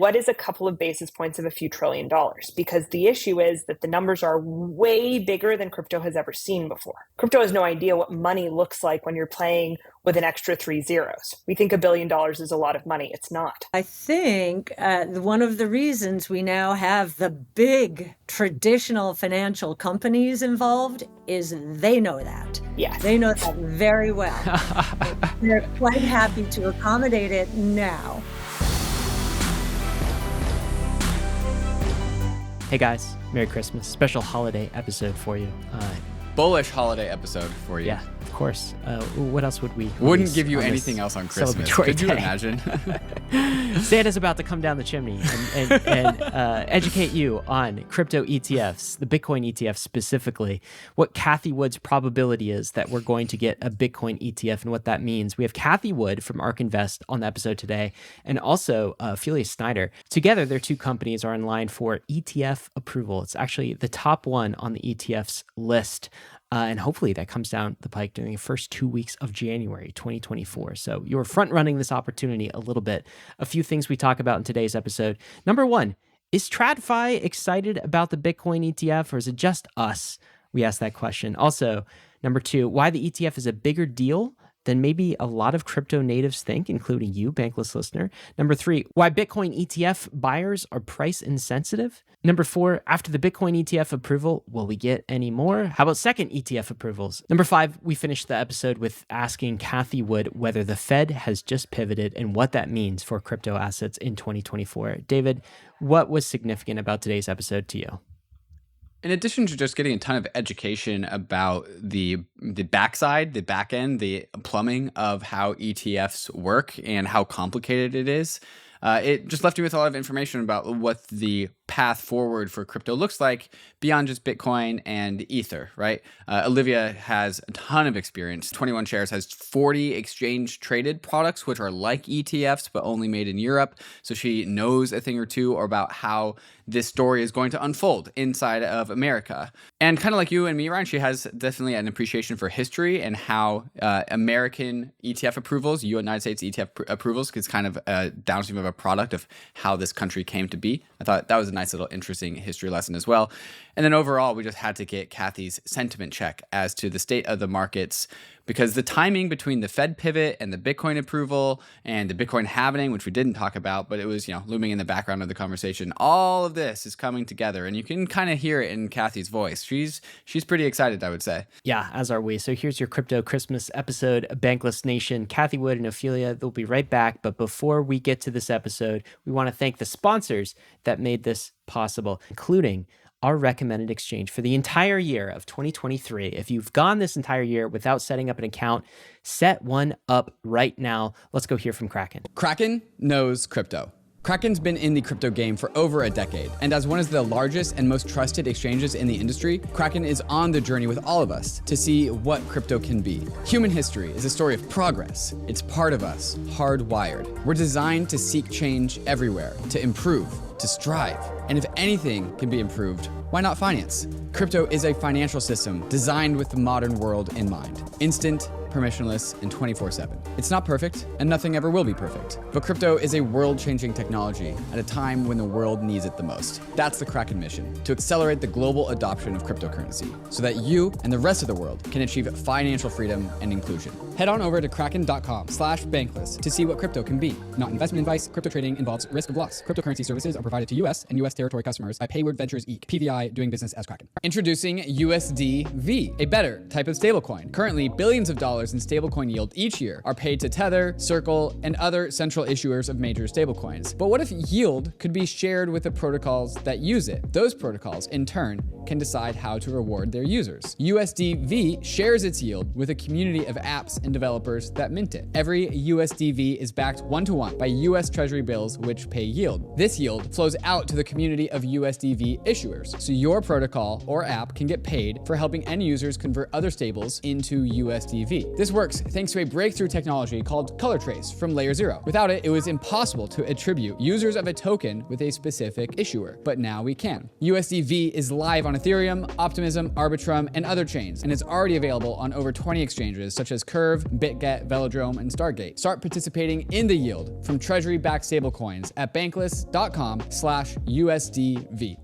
What is a couple of basis points of a few $1 trillion? Because the issue is that the numbers are way bigger than crypto has ever seen before. Crypto has no idea what money looks like when you're playing with an extra 3 zeros. We think $1 billion is a lot of money. It's not. I think one of the reasons we now have the big traditional financial companies involved is they know that. Yes. They know that very well. They're quite happy to accommodate it now. Hey guys, Merry Christmas. Special holiday episode for you. Bullish holiday episode for you. Yeah, of course. What else would we Wouldn't give you anything else on Christmas. Could you imagine? Santa's about to come down the chimney and educate you on crypto ETFs, the Bitcoin ETF specifically, what Cathie Wood's probability is that we're going to get a Bitcoin ETF and what that means. We have Cathie Wood from ARK Invest on the episode today, and also Ophelia Snyder. Together, their two companies are in line for ETF approval. It's actually the top one on the ETFs list. And hopefully that comes down the pike during the first 2 weeks of January 2024. So you're front running this opportunity a little bit. A few things we talk about in today's episode. Number one, is TradFi excited about the Bitcoin ETF, or is it just us? We asked that question. Also, number two, why the ETF is a bigger deal than maybe a lot of crypto natives think, including you, Bankless listener. Number three, why Bitcoin ETF buyers are price insensitive. Number four, after the Bitcoin ETF approval, will we get any more? How about second ETF approvals? Number five, we finished the episode with asking Cathie Wood whether the Fed has just pivoted and what that means for crypto assets in 2024. David, what was significant about today's episode to you? In addition to just getting a ton of education about the backside, the back end, the plumbing of how ETFs work and how complicated it is, it just left me with a lot of information about what the path forward for crypto looks like beyond just Bitcoin and Ether, right? Olivia has a ton of experience. 21 Shares has 40 exchange traded products, which are like ETFs, but only made in Europe. So she knows a thing or two about how this story is going to unfold inside of America. And kind of like you and me, Ryan, she has definitely an appreciation for history and how American ETF approvals, United States ETF approvals, is kind of a downstream of a product of how this country came to be. I thought that was a nice little interesting history lesson as well. And then overall, we just had to get Cathie's sentiment check as to the state of the markets, because the timing between the Fed pivot and the Bitcoin approval and the Bitcoin halvening, which we didn't talk about, but it was, looming in the background of the conversation. All of this is coming together, and you can kind of hear it in Cathie's voice. She's pretty excited, I would say. Yeah, as are we. So here's your crypto Christmas episode, Bankless Nation. Cathie Wood and Ophelia, they'll be right back. But before we get to this episode, we want to thank the sponsors that made this possible, including our recommended exchange for the entire year of 2023. If you've gone this entire year without setting up an account, set one up right now. Let's go hear from KRAKEN. KRAKEN knows crypto. KRAKEN's been in the crypto game for over a decade, and as one of the largest and most trusted exchanges in the industry, KRAKEN is on the journey with all of us to see what crypto can be. Human history is a story of progress. It's part of us, hardwired. We're designed to seek change everywhere, to improve, to strive. And if anything can be improved, why not finance? Crypto is a financial system designed with the modern world in mind. Instant, permissionless, and 24/7. It's not perfect, and nothing ever will be perfect. But crypto is a world-changing technology at a time when the world needs it the most. That's the KRAKEN mission, to accelerate the global adoption of cryptocurrency so that you and the rest of the world can achieve financial freedom and inclusion. Head on over to kraken.com/bankless to see what crypto can be. Not investment advice. Crypto trading involves risk of loss. Cryptocurrency services are provided to U.S. and U.S. territory customers by Payward Ventures Inc., PVI, doing business as KRAKEN. Introducing USDV, a better type of stablecoin. Currently, billions of dollars in stablecoin yield each year are paid to Tether, Circle, and other central issuers of major stablecoins. But what if yield could be shared with the protocols that use it? Those protocols, in turn, can decide how to reward their users. USDV shares its yield with a community of apps and developers that mint it. Every USDV is backed one-to-one by US Treasury bills which pay yield. This yield flows out to the community of USDV issuers, so your protocol or app can get paid for helping end users convert other stables into USDV. This works thanks to a breakthrough technology called color trace from Layer 0. Without it, it was impossible to attribute users of a token with a specific issuer, but now we can. USDV is live on Ethereum, Optimism, ARBITRUM, and other chains, and it's already available on over 20 exchanges such as Curve, Curve, BitGet, Velodrome, and Stargate. Start participating in the yield from treasury-backed stablecoins at bankless.com/USDV.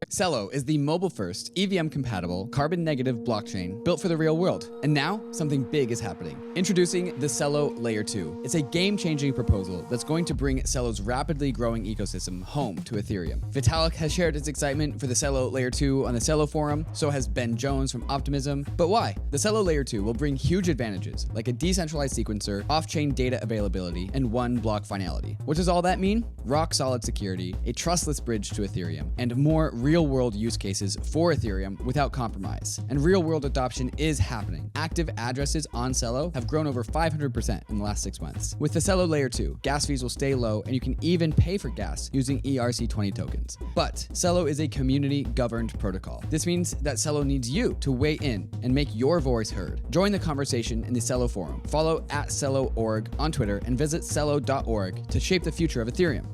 CELO is the mobile-first, EVM-compatible, carbon-negative blockchain built for the real world. And now, something big is happening. Introducing the CELO Layer 2. It's a game-changing proposal that's going to bring CELO's rapidly growing ecosystem home to Ethereum. Vitalik has shared his excitement for the CELO Layer 2 on the CELO forum, so has Ben Jones from Optimism. But why? The CELO Layer 2 will bring huge advantages, like a decentralized sequencer, off-chain data availability, and one block finality. What does all that mean? Rock-solid security, a trustless bridge to Ethereum, and more real-world use cases for Ethereum without compromise. And real-world adoption is happening. Active addresses on CELO have grown over 500% in the last 6 months. With the CELO Layer 2, gas fees will stay low, and you can even pay for gas using ERC20 tokens. But CELO is a community-governed protocol. This means that CELO needs you to weigh in and make your voice heard. Join the conversation in the CELO forum. Follow @CELO.org on Twitter and visit CELO.org to shape the future of Ethereum.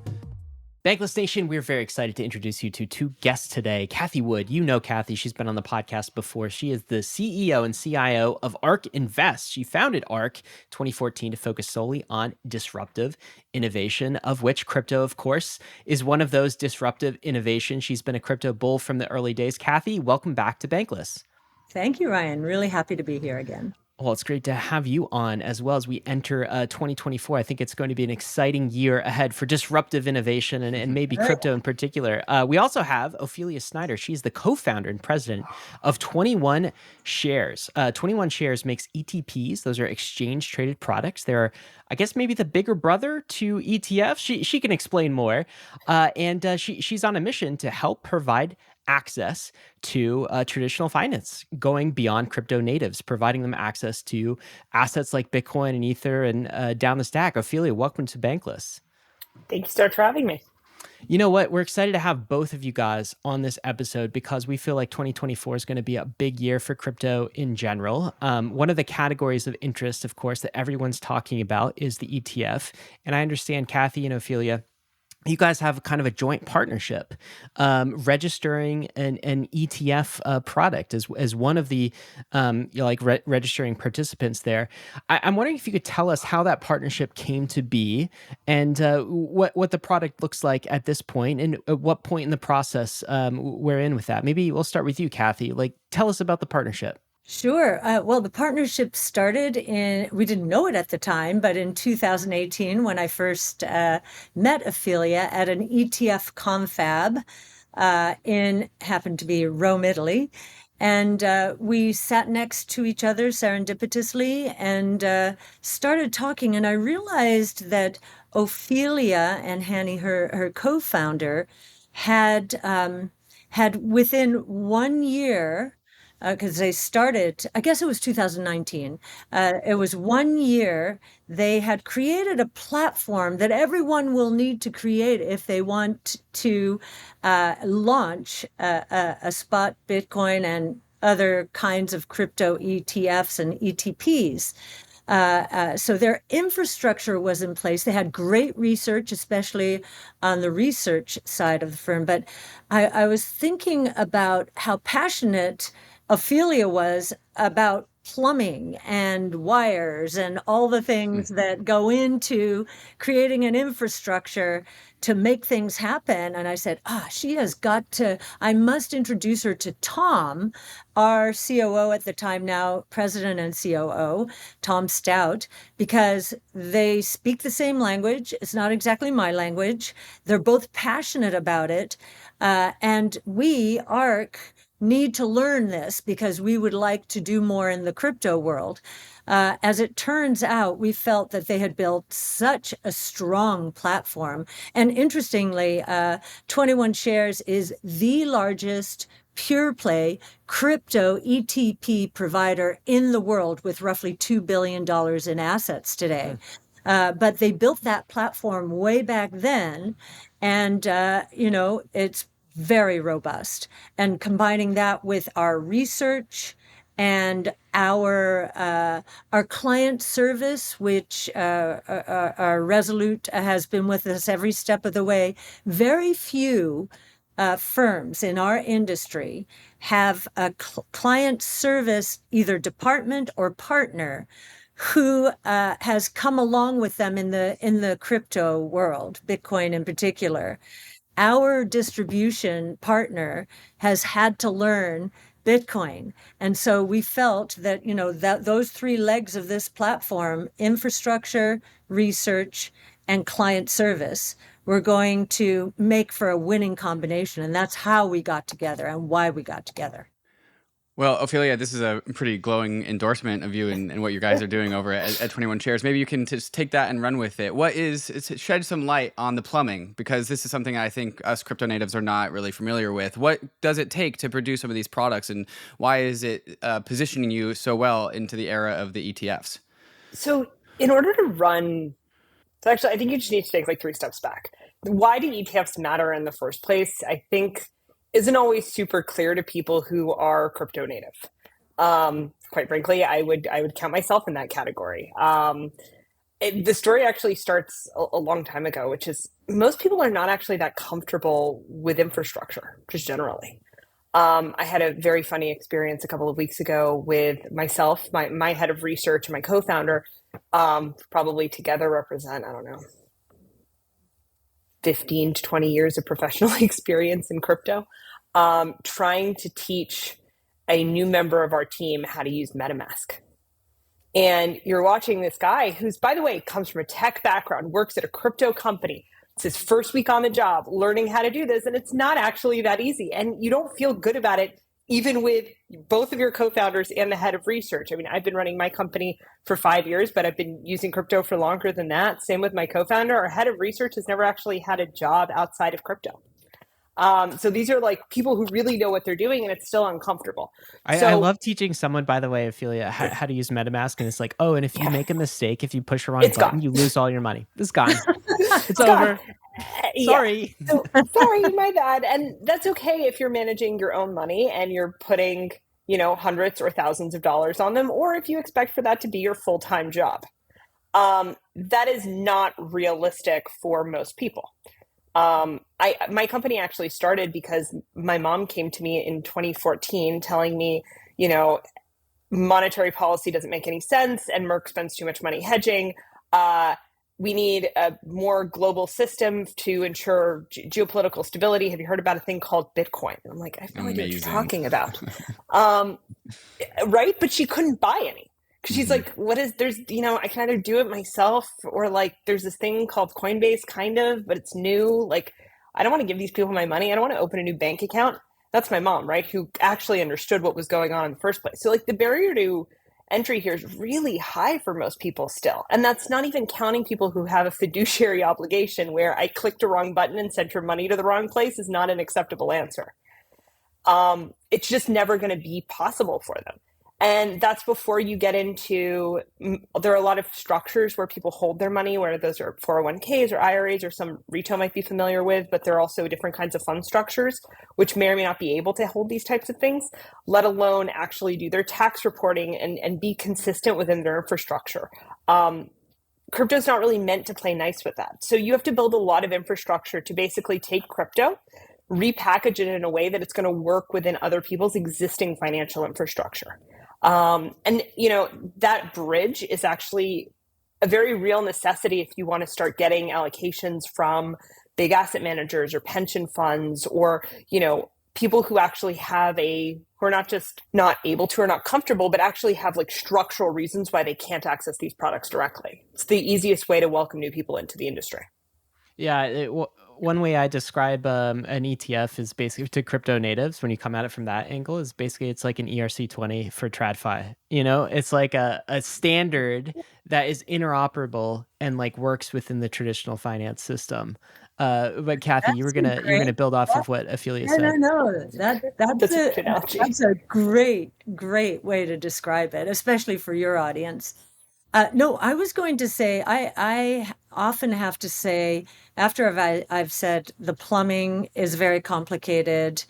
Bankless Nation, we're very excited to introduce you to two guests today. Cathie Wood, you know Cathie. She's been on the podcast before. She is the CEO and CIO of ARK Invest. She founded ARK 2014 to focus solely on disruptive innovation, of which crypto, of course, is one of those disruptive innovations. She's been a crypto bull from the early days. Cathie, welcome back to Bankless. Thank you, Ryan. Really happy to be here again. Well, it's great to have you on as well as we enter 2024. I think it's going to be an exciting year ahead for disruptive innovation and maybe crypto in particular. We also have Ophelia Snyder. She's the co-founder and president of 21 Shares. 21 Shares makes ETPs. Those are exchange-traded products. They're, I guess, maybe the bigger brother to ETFs. She can explain more. She's on a mission to help provide access to traditional finance, going beyond crypto natives, providing them access to assets like Bitcoin and Ether and down the stack. Ophelia, welcome to Bankless. Thank you, Star, for having me. You know what? We're excited to have both of you guys on this episode because we feel like 2024 is going to be a big year for crypto in general. One of the categories of interest, of course, that everyone's talking about is the ETF. And I understand, Cathie and Ophelia, you guys have kind of a joint partnership, registering an ETF product as one of the registering participants there. I'm wondering if you could tell us how that partnership came to be and what the product looks like at this point and at what point in the process we're in with that. Maybe we'll start with you, Cathie. Tell us about the partnership. Sure. Well, the partnership started we didn't know it at the time, but in 2018, when I first met Ophelia at an ETF confab happened to be Rome, Italy. And we sat next to each other serendipitously and started talking. And I realized that Ophelia and Hanny, her co-founder, had within 1 year, because they started, I guess it was 2019. It was 1 year. They had created a platform that everyone will need to create if they want to launch a spot Bitcoin and other kinds of crypto ETFs and ETPs. So their infrastructure was in place. They had great research, especially on the research side of the firm. But I was thinking about how passionate Ophelia was about plumbing and wires and all the things that go into creating an infrastructure to make things happen. And I said, I must introduce her to Tom, our COO at the time, now president and COO, Tom Stout, because they speak the same language. It's not exactly my language. They're both passionate about it. And we, ARK, need to learn this because we would like to do more in the crypto world. As it turns out, we felt that they had built such a strong platform. And interestingly, 21 Shares is the largest pure play crypto ETP provider in the world with roughly $2 billion in assets today. But they built that platform way back then. And, it's very robust, and combining that with our research and our client service, which our Resolute has been with us every step of the way. Very few firms in our industry have a client service, either department or partner, who has come along with them in the crypto world, Bitcoin in particular. Our distribution partner has had to learn Bitcoin. And so we felt that, that those three legs of this platform, infrastructure, research, and client service, were going to make for a winning combination. And that's how we got together and why we got together. Well, Ophelia, this is a pretty glowing endorsement of you and what you guys are doing over at 21 Shares. Maybe you can just take that and run with it. Shed some light on the plumbing, because this is something I think us crypto natives are not really familiar with. What does it take to produce some of these products, and why is it positioning you so well into the era of the ETFs? So in order to run, so actually, I think you just need to take like 3 steps back. Why do ETFs matter in the first place, I think, isn't always super clear to people who are crypto native. Quite frankly, I would count myself in that category. The story actually starts a long time ago, which is most people are not actually that comfortable with infrastructure, just generally. I had a very funny experience a couple of weeks ago with myself, my head of research, and my co-founder, probably together represent, I don't know, 15 to 20 years of professional experience in crypto, trying to teach a new member of our team how to use MetaMask. And you're watching this guy who's, by the way, comes from a tech background, works at a crypto company. It's his first week on the job, learning how to do this. And it's not actually that easy. And you don't feel good about it, even with both of your co-founders and the head of research. I mean, I've been running my company for 5 years, but I've been using crypto for longer than that. Same with my co-founder. Our head of research has never actually had a job outside of crypto. So these are like people who really know what they're doing, and it's still uncomfortable. I love teaching someone, by the way, Ophelia, how to use MetaMask. And it's like, oh, and if you make a mistake, if you push the wrong button, you lose all your money. It's gone. It's over. Sorry. Yeah. So, sorry, my bad. And that's okay if you're managing your own money and you're putting, hundreds or thousands of dollars on them, or if you expect for that to be your full-time job. That is not realistic for most people. My company actually started because my mom came to me in 2014 telling me, monetary policy doesn't make any sense and Merck spends too much money hedging. We need a more global system to ensure geopolitical stability. Have you heard about a thing called Bitcoin? And I'm like, I have no idea what you're talking about. Right? But she couldn't buy any. Because she's like, I can either do it myself or like there's this thing called Coinbase kind of, but it's new. Like, I don't want to give these people my money. I don't want to open a new bank account. That's my mom, right? Who actually understood what was going on in the first place. So like the barrier to entry here is really high for most people still. And that's not even counting people who have a fiduciary obligation where I clicked a wrong button and sent your money to the wrong place is not an acceptable answer. It's just never going to be possible for them. And that's before you get into, there are a lot of structures where people hold their money, where those are 401ks or IRAs or some retail might be familiar with, but there are also different kinds of fund structures, which may or may not be able to hold these types of things, let alone actually do their tax reporting and be consistent within their infrastructure. Crypto is not really meant to play nice with that. So you have to build a lot of infrastructure to basically take crypto, repackage it in a way that it's going to work within other people's existing financial infrastructure. That bridge is actually a very real necessity if you want to start getting allocations from big asset managers or pension funds or, people who actually who are not just not able to or not comfortable, but actually have like structural reasons why they can't access these products directly. It's the easiest way to welcome new people into the industry. Yeah. One way I describe an ETF is basically to crypto natives, when you come at it from that angle, is basically it's like an ERC20 for TradFi. It's like a standard that is interoperable and like works within the traditional finance system. But Cathie, you're gonna build off of what Ophelia said. No. That's a great way to describe it, especially for your audience. No, I was going to say, I often have to say, after I've said the plumbing is very complicated,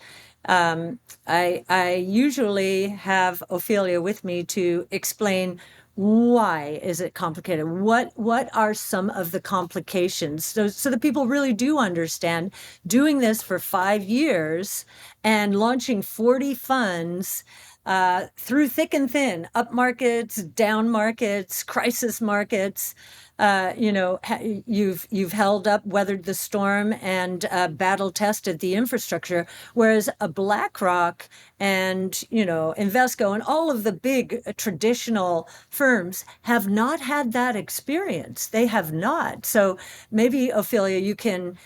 I usually have Ophelia with me to explain why is it complicated? What are some of the complications? So that people really do understand doing this for 5 years and launching 40 funds through thick and thin, up markets, down markets, crisis markets. You've held up, weathered the storm, and battle tested the infrastructure. Whereas a BlackRock and Invesco and all of the big traditional firms have not had that experience. They have not. So maybe, Ophelia, you can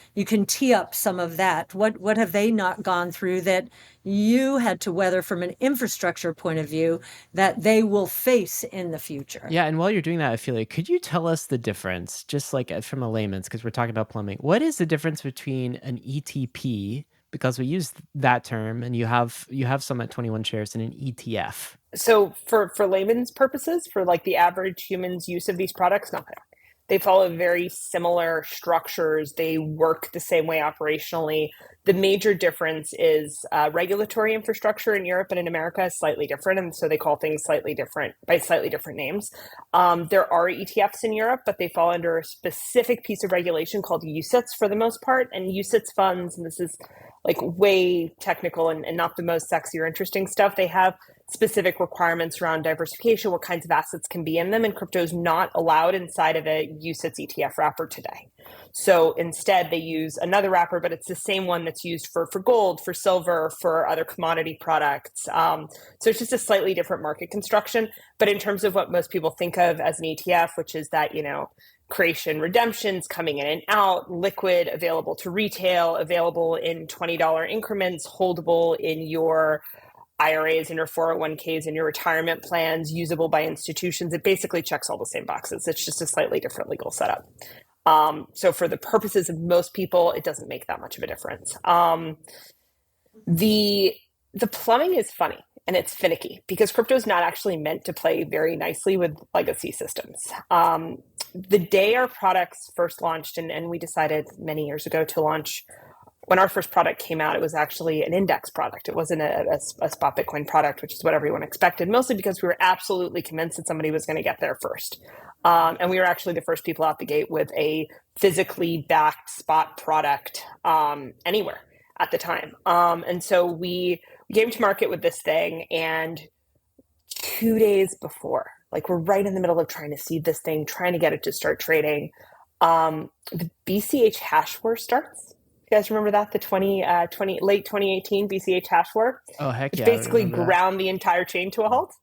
tee up some of that. What have they not gone through that you had to weather from an infrastructure point of view that they will face in the future? Yeah, and while you're doing that, Ophelia, could you tell us the difference, just like from a layman's, because we're talking about plumbing, what is the difference between an ETP, because we use that term, and you have some at 21 shares, and an ETF? So for layman's purposes, for like the average human's use of these products, nothing. They follow very similar structures. They work the same way operationally. The major difference is regulatory infrastructure in Europe and in America is slightly different, and so they call things slightly different names. There are ETFs in Europe, but they fall under a specific piece of regulation called UCITS for the most part. And UCITS funds, and this is like way technical and not the most sexy or interesting stuff, they have specific requirements around diversification, what kinds of assets can be in them, and crypto is not allowed inside of a UCITS ETF wrapper today. So instead, they use another wrapper, but it's the same one that's used for gold, for silver, for other commodity products. So it's just a slightly different market construction. But in terms of what most people think of as an ETF, which is that, creation, redemptions, coming in and out, liquid, available to retail, available in $20 increments, holdable in your IRAs and your 401ks and your retirement plans, usable by institutions. It basically checks all the same boxes. It's just a slightly different legal setup. So for the purposes of most people, it doesn't make that much of a difference. The plumbing is funny and it's finicky because crypto is not actually meant to play very nicely with legacy systems. The day our products first launched, and we decided many years ago to launch, when our first product came out, it was actually an index product. It wasn't a spot Bitcoin product, which is what everyone expected, mostly because we were absolutely convinced that somebody was going to get there first. And we were actually the first people out the gate with a physically backed spot product anywhere at the time. And so we came to market with this thing, and 2 days before, like we're right in the middle of trying to seed this thing, trying to get it to start trading, the BCH hash war starts. You guys remember that? The late 2018 BCH hash war? Oh, heck yeah. Which basically ground the entire chain to a halt.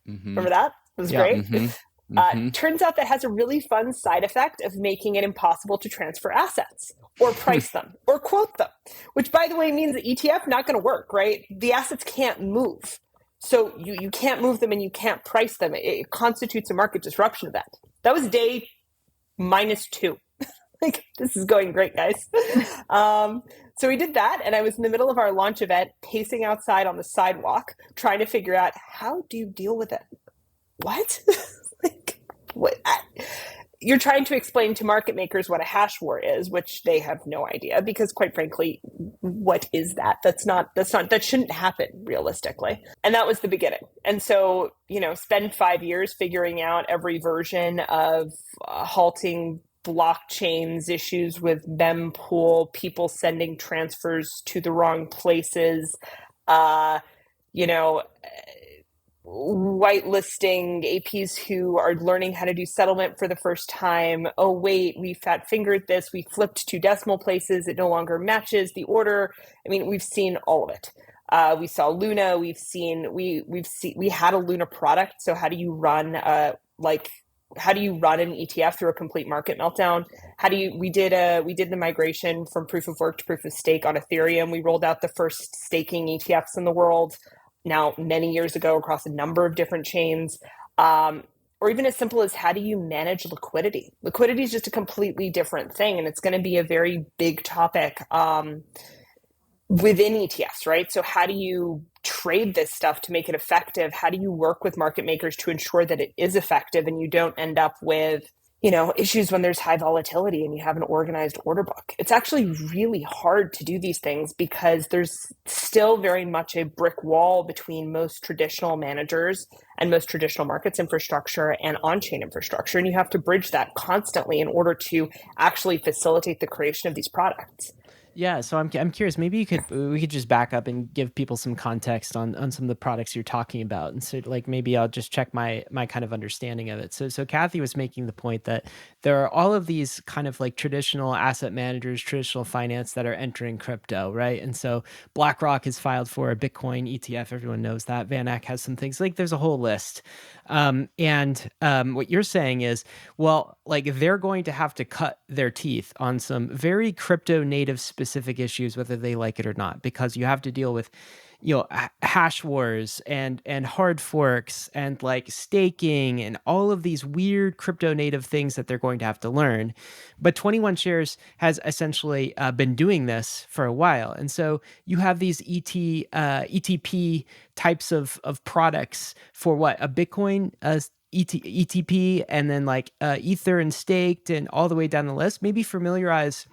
Mm-hmm. Remember that? It was great. Mm-hmm. Turns out that has a really fun side effect of making it impossible to transfer assets or price them or quote them, which, by the way, means the ETF not going to work, right? The assets can't move. So you can't move them and you can't price them. It constitutes a market disruption event. That was day -2. Like, this is going great, guys. So we did that, and I was in the middle of our launch event, pacing outside on the sidewalk, trying to figure out, how do you deal with it? What? Like, what? You're trying to explain to market makers what a hash war is, which they have no idea, because quite frankly, what is that? That shouldn't happen realistically. And that was the beginning. And so, spend 5 years figuring out every version of halting blockchains, issues with mempool, people sending transfers to the wrong places, whitelisting APs who are learning how to do settlement for the first time. Oh, wait, we fat fingered this. We flipped 2 decimal places. It no longer matches the order. I mean, we've seen all of it. We saw Luna. We had a Luna product. So how do you run an ETF through a complete market meltdown? We did the migration from proof of work to proof of stake on Ethereum. We rolled out the first staking ETFs in the world now many years ago across a number of different chains. Or even as simple as, how do you manage liquidity? Liquidity is just a completely different thing, and it's going to be a very big topic within ETFs, right? So how do you trade this stuff to make it effective? How do you work with market makers to ensure that it is effective and you don't end up with, issues when there's high volatility and you have an organized order book? It's actually really hard to do these things because there's still very much a brick wall between most traditional managers and most traditional markets infrastructure and on-chain infrastructure. And you have to bridge that constantly in order to actually facilitate the creation of these products. Yeah, so I'm curious. Maybe we could just back up and give people some context on some of the products you're talking about, and so like maybe I'll just check my kind of understanding of it. So Cathie was making the point that there are all of these kind of like traditional asset managers, traditional finance that are entering crypto, right? And so BlackRock has filed for a Bitcoin ETF. Everyone knows that. Van Eck has some things. Like there's a whole list. What you're saying is, well, like they're going to have to cut their teeth on some very crypto native specific issues, whether they like it or not, because you have to deal with, hash wars and hard forks and like staking and all of these weird crypto native things that they're going to have to learn. But 21 Shares has essentially been doing this for a while. And so you have these ETP types of products for what? A Bitcoin ETP, and then like Ether and staked and all the way down the list. Maybe familiarize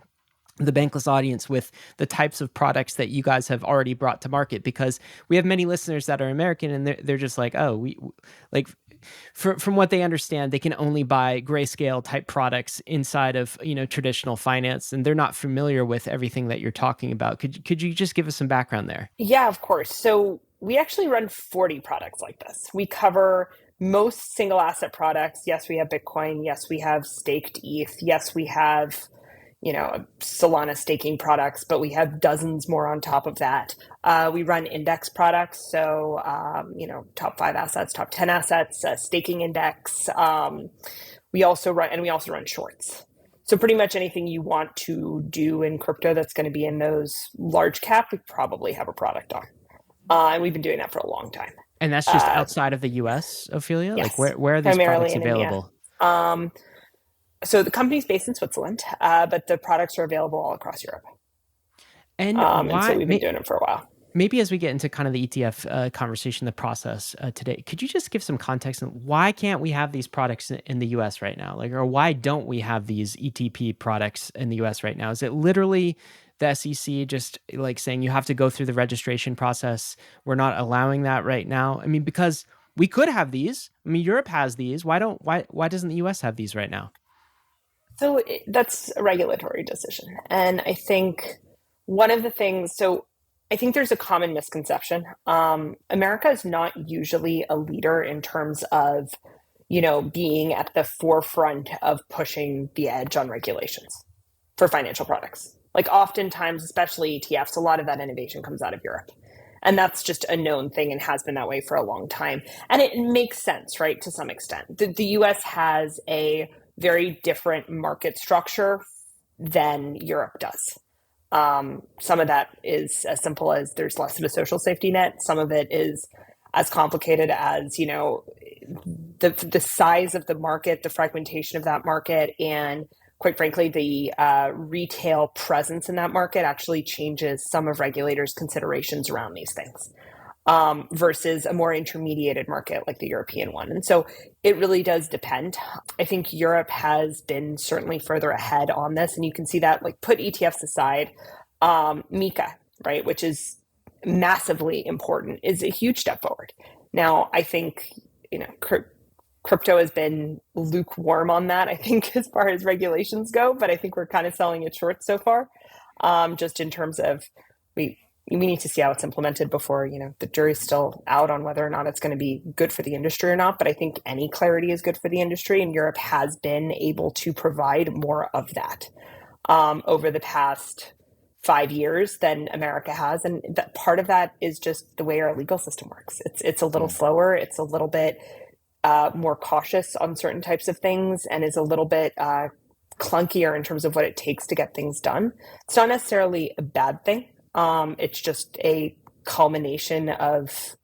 the Bankless audience with the types of products that you guys have already brought to market, because we have many listeners that are American and they're just like, oh, we like from what they understand, they can only buy grayscale type products inside of, traditional finance, and they're not familiar with everything that you're talking about. Could you just give us some background there? Yeah, of course. So we actually run 40 products like this. We cover most single asset products. Yes, we have Bitcoin. Yes, we have staked ETH. Yes, we have, Solana staking products, but we have dozens more on top of that. We run index products. So, top 5 assets, top 10 assets, staking index. We also run shorts. So pretty much anything you want to do in crypto that's going to be in those large cap, we probably have a product on. And we've been doing that for a long time. And that's just outside of the US, Ophelia? Yes, like where are these products available? So the company's based in Switzerland, but the products are available all across Europe. And so we've been doing it for a while. Maybe as we get into kind of the ETF conversation, the process today, could you just give some context on why can't we have these products in the US right now? Like, or why don't we have these ETP products in the US right now? Is it literally the SEC just like saying you have to go through the registration process? We're not allowing that right now. I mean, because we could have these. I mean, Europe has these. Why doesn't the US have these right now? So that's a regulatory decision. And I think one of the things, I think there's a common misconception. America is not usually a leader in terms of, being at the forefront of pushing the edge on regulations for financial products. Like oftentimes, especially ETFs, a lot of that innovation comes out of Europe. And that's just a known thing and has been that way for a long time. And it makes sense, right, to some extent. The US has a very different market structure than Europe does. Some of that is as simple as there's less of a social safety net. Some of it is as complicated as, the size of the market, the fragmentation of that market, and quite frankly, the retail presence in that market actually changes some of regulators' considerations around these things. Versus a more intermediated market like the European one. And so it really does depend. I think Europe has been certainly further ahead on this. And you can see that, like, put ETFs aside, MiCA, right, which is massively important, is a huge step forward. Now, I think, crypto has been lukewarm on that, I think, as far as regulations go, but I think we're kind of selling it short so far, just in terms of we need to see how it's implemented before, the jury's still out on whether or not it's going to be good for the industry or not. But I think any clarity is good for the industry, and Europe has been able to provide more of that over the past 5 years than America has. And that part of that is just the way our legal system works. It's a little slower. It's a little bit more cautious on certain types of things, and is a little bit clunkier in terms of what it takes to get things done. It's not necessarily a bad thing. It's just a culmination of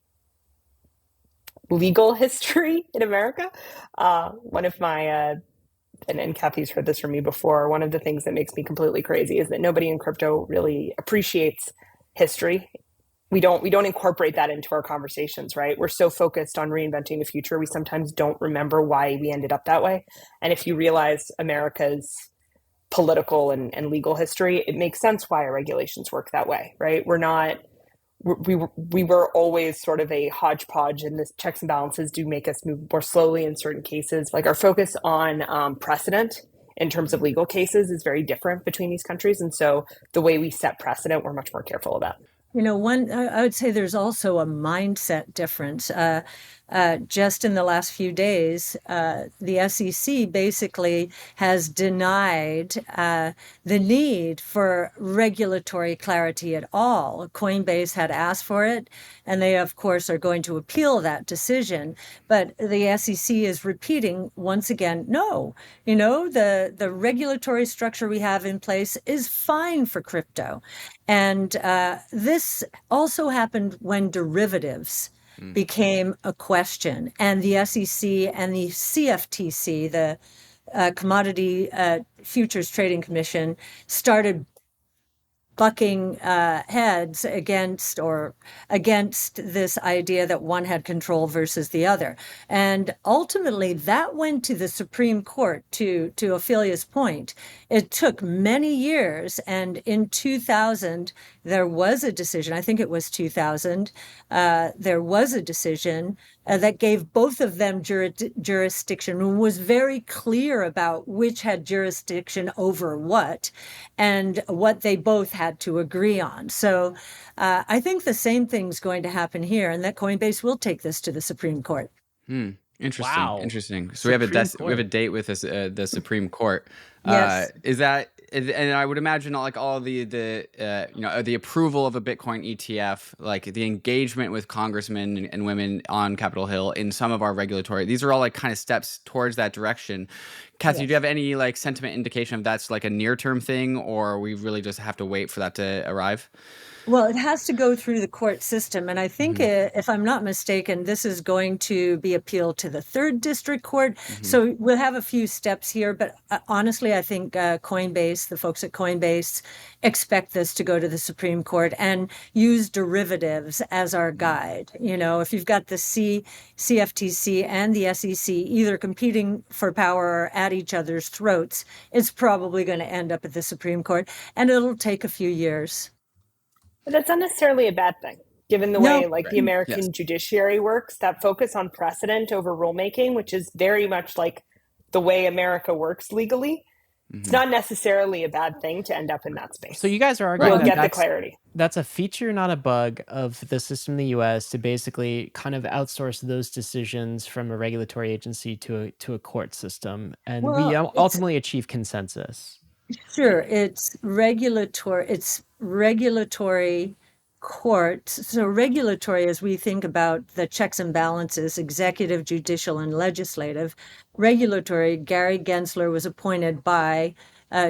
legal history in America. One of my, and Cathie's heard this from me before, one of the things that makes me completely crazy is that nobody in crypto really appreciates history. We don't incorporate that into our conversations, right? We're so focused on reinventing the future, we sometimes don't remember why we ended up that way. And if you realize America's political and legal history, it makes sense why our regulations work that way, right? We were always sort of a hodgepodge, and this checks and balances do make us move more slowly in certain cases. Like, our focus on precedent in terms of legal cases is very different between these countries. And so the way we set precedent, we're much more careful about. I would say there's also a mindset difference. Just in the last few days, the SEC basically has denied the need for regulatory clarity at all. Coinbase had asked for it, and they, of course, are going to appeal that decision. But the SEC is repeating once again, no, the regulatory structure we have in place is fine for crypto. And this also happened when derivatives became a question, and the SEC and the CFTC, the Commodity Futures Trading Commission, started bucking heads against this idea that one had control versus the other. And ultimately that went to the Supreme Court, to Ophelia's point. It took many years, and in 2000 there was a decision, I think it was 2000, there was a decision that gave both of them jurisdiction and was very clear about which had jurisdiction over what and what they both had to agree on. So I think the same thing's going to happen here, and that Coinbase will take this to the Supreme Court. Interesting. Wow. Interesting. So we have a date with this, the Supreme Court. Yes. Is that, and I would imagine like all the approval of a Bitcoin ETF, like the engagement with congressmen and women on Capitol Hill in some of our regulatory, these are all like kind of steps towards that direction. Cathie, do you have any like sentiment indication of that's like a near-term thing, or we really just have to wait for that to arrive? Well, it has to go through the court system. And I think, if I'm not mistaken, this is going to be appealed to the 3rd District Court. So we'll have a few steps here. But honestly, I think Coinbase, the folks at Coinbase, expect this to go to the Supreme Court and use derivatives as our guide. If you've got the CFTC and the SEC either competing for power or at each other's throats, it's probably going to end up at the Supreme Court. And it'll take a few years. But that's not necessarily a bad thing, given the way the American judiciary works, that focus on precedent over rulemaking, which is very much like the way America works legally. It's not necessarily a bad thing to end up in that space. So you guys are arguing we'll get the clarity. That's a feature, not a bug, of the system in the U.S. to basically kind of outsource those decisions from a regulatory agency to a court system, and we ultimately achieve consensus. Sure, it's regulatory courts. So regulatory, as we think about the checks and balances, executive, judicial, and legislative. Regulatory, Gary Gensler was appointed by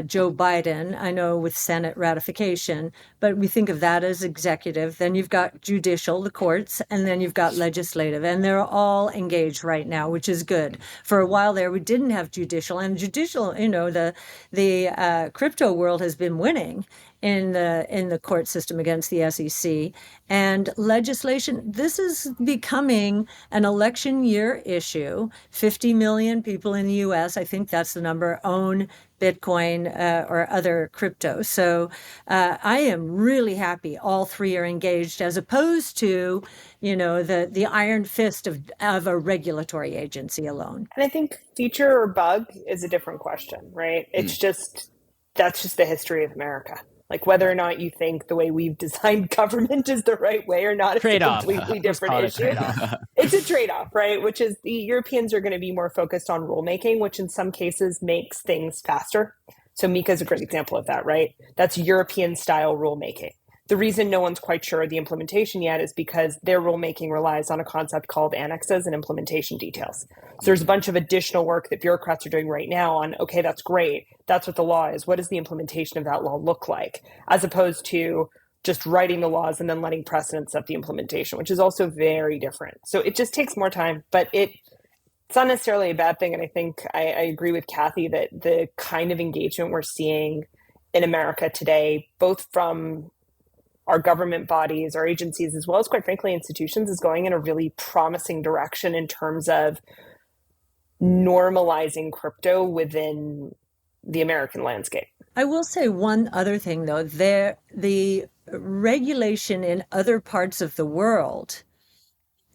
Joe Biden, I know, with Senate ratification, but we think of that as executive. Then you've got judicial, the courts, and then you've got legislative, and they're all engaged right now, which is good. For a while there, we didn't have judicial, and judicial, the crypto world has been winning in the court system against the SEC. And legislation, this is becoming an election year issue. 50 million people in the US, I think that's the number, own Bitcoin or other crypto. So I am really happy all three are engaged, as opposed to, the iron fist of a regulatory agency alone. And I think feature or bug is a different question, right? It's that's just the history of America. Like whether or not you think the way we've designed government is the right way or not is a completely different issue. It's a trade-off, right? Which is the Europeans are going to be more focused on rulemaking, which in some cases makes things faster. So Mika is a great example of that, right? That's European style rulemaking. The reason no one's quite sure of the implementation yet is because their rulemaking relies on a concept called annexes and implementation details. So there's a bunch of additional work that bureaucrats are doing right now on, okay, that's great. That's what the law is. What does the implementation of that law look like? As opposed to just writing the laws and then letting precedents set the implementation, which is also very different. So it just takes more time, but it's not necessarily a bad thing. And I think I agree with Cathie that the kind of engagement we're seeing in America today, both from our government bodies, our agencies, as well as, quite frankly, institutions, is going in a really promising direction in terms of normalizing crypto within the American landscape. I will say one other thing, though. The regulation in other parts of the world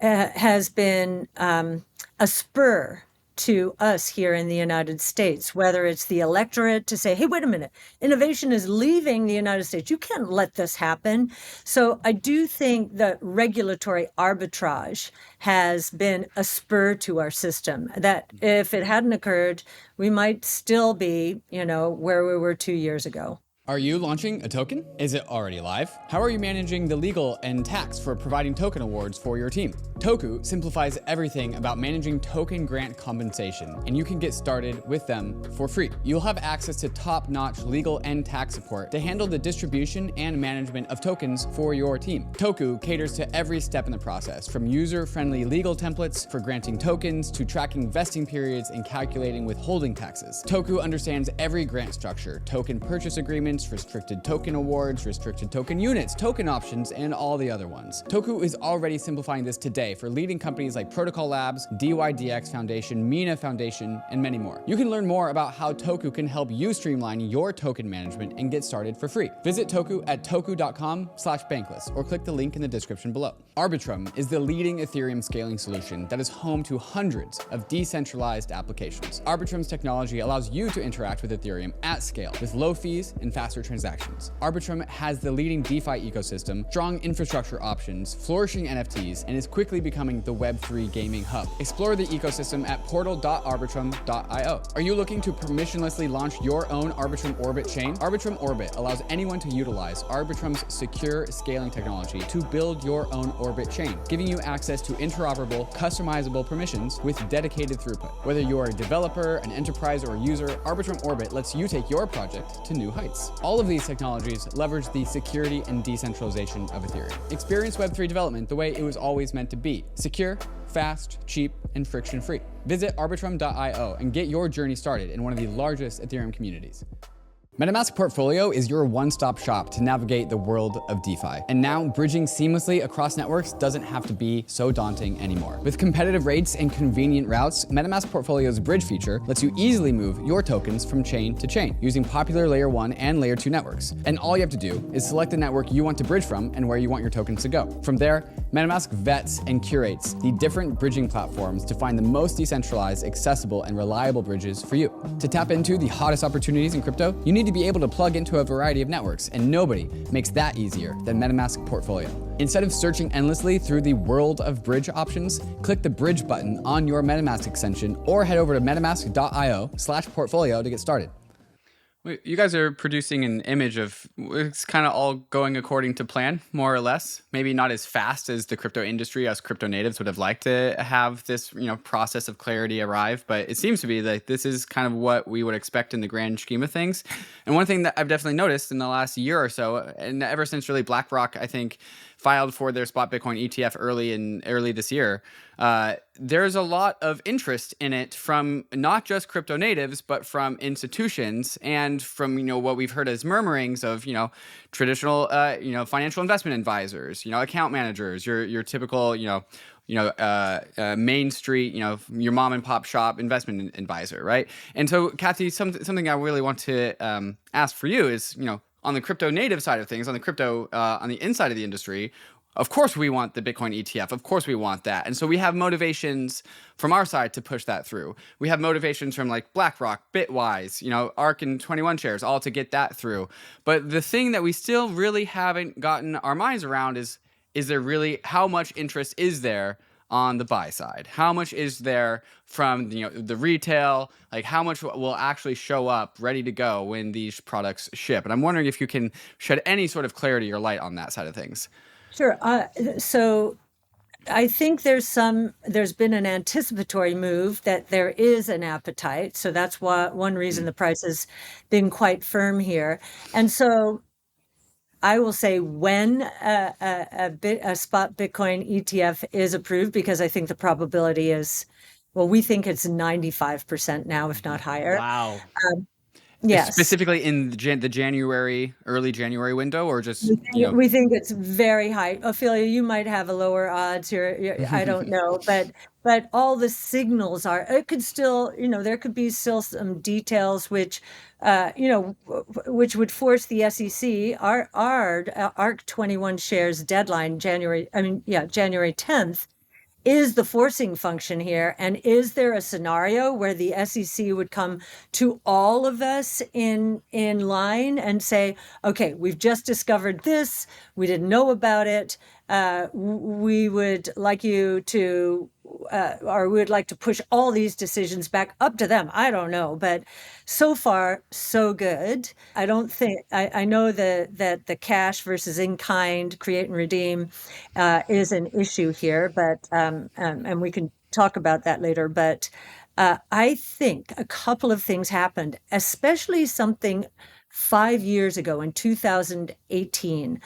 has been a spur to us here in the United States, whether it's the electorate to say, hey, wait a minute, innovation is leaving the United States. You can't let this happen. So I do think that regulatory arbitrage has been a spur to our system, that if it hadn't occurred, we might still be, where we were 2 years ago. Are you launching a token? Is it already live? How are you managing the legal and tax for providing token awards for your team? TOKU simplifies everything about managing token grant compensation, and you can get started with them for free. You'll have access to top-notch legal and tax support to handle the distribution and management of tokens for your team. TOKU caters to every step in the process, from user-friendly legal templates for granting tokens to tracking vesting periods and calculating withholding taxes. TOKU understands every grant structure, token purchase agreements, restricted token awards, restricted token units, token options, and all the other ones. TOKU is already simplifying this today for leading companies like Protocol Labs, DYDX Foundation, MENA Foundation, and many more. You can learn more about how TOKU can help you streamline your token management and get started for free. Visit TOKU at toku.com/bankless or click the link in the description below. ARBITRUM is the leading Ethereum scaling solution that is home to hundreds of decentralized applications. ARBITRUM's technology allows you to interact with Ethereum at scale with low fees and faster transactions. ARBITRUM has the leading DeFi ecosystem, strong infrastructure options, flourishing NFTs, and is quickly becoming the Web3 gaming hub. Explore the ecosystem at portal.arbitrum.io. Are you looking to permissionlessly launch your own Arbitrum Orbit chain? Arbitrum Orbit allows anyone to utilize Arbitrum's secure scaling technology to build your own Orbit chain, giving you access to interoperable, customizable permissions with dedicated throughput. Whether you are a developer, an enterprise, or a user, Arbitrum Orbit lets you take your project to new heights. All of these technologies leverage the security and decentralization of Ethereum. Experience Web3 development the way it was always meant to be: secure, fast, cheap, and friction-free. Visit arbitrum.io and get your journey started in one of the largest Ethereum communities. MetaMask Portfolio is your one-stop shop to navigate the world of DeFi. And now, bridging seamlessly across networks doesn't have to be so daunting anymore. With competitive rates and convenient routes, MetaMask Portfolio's bridge feature lets you easily move your tokens from chain to chain using popular Layer 1 and Layer 2 networks. And all you have to do is select the network you want to bridge from and where you want your tokens to go. From there, MetaMask vets and curates the different bridging platforms to find the most decentralized, accessible, and reliable bridges for you. To tap into the hottest opportunities in crypto, you need to be able to plug into a variety of networks, and nobody makes that easier than MetaMask Portfolio. Instead of searching endlessly through the world of bridge options, click the bridge button on your MetaMask extension or head over to metamask.io/portfolio to get started. You guys are producing an image of it's kind of all going according to plan, more or less. Maybe not as fast as the crypto industry, us crypto natives would have liked to have this, process of clarity arrive. But it seems to be like this is kind of what we would expect in the grand scheme of things. And one thing that I've definitely noticed in the last year or so, and ever since really BlackRock, I think, filed for their spot Bitcoin ETF early this year, there's a lot of interest in it from not just crypto natives, but from institutions and from what we've heard as murmurings of traditional financial investment advisors, account managers, your typical Main Street, your mom and pop shop investment advisor, right? And so, Cathie, something I really want to ask for you is, on the crypto native side of things, on the crypto, on the inside of the industry, of course we want the Bitcoin ETF. Of course we want that. And so we have motivations from our side to push that through. We have motivations from like BlackRock, Bitwise, ARK and 21 shares, all to get that through. But the thing that we still really haven't gotten our minds around is there really, how much interest is there on the buy side? How much is there from the retail? Like how much will actually show up ready to go when these products ship? And I'm wondering if you can shed any sort of clarity or light on that side of things. Sure. So I think there's been an anticipatory move that there is an appetite. So that's one reason the price has been quite firm here. And so I will say when a spot Bitcoin ETF is approved, because I think the probability is, we think it's 95% now, if not higher. Wow. Yes. Specifically in the early January window, or just, We think it's very high. Ophelia, you might have a lower odds here. I don't know, but all the signals are, it could still, there could be still some details which would force the SEC, our ARK 21 shares deadline, January 10th, is the forcing function here? And is there a scenario where the SEC would come to all of us in line and say, okay, we've just discovered this, we didn't know about it, we would like you to, or we would like to push all these decisions back up to them. I don't know, but so far, so good. I don't think, I know that the cash versus in-kind, create and redeem is an issue here, but, and we can talk about that later, but I think a couple of things happened, especially something 5 years ago in 2018.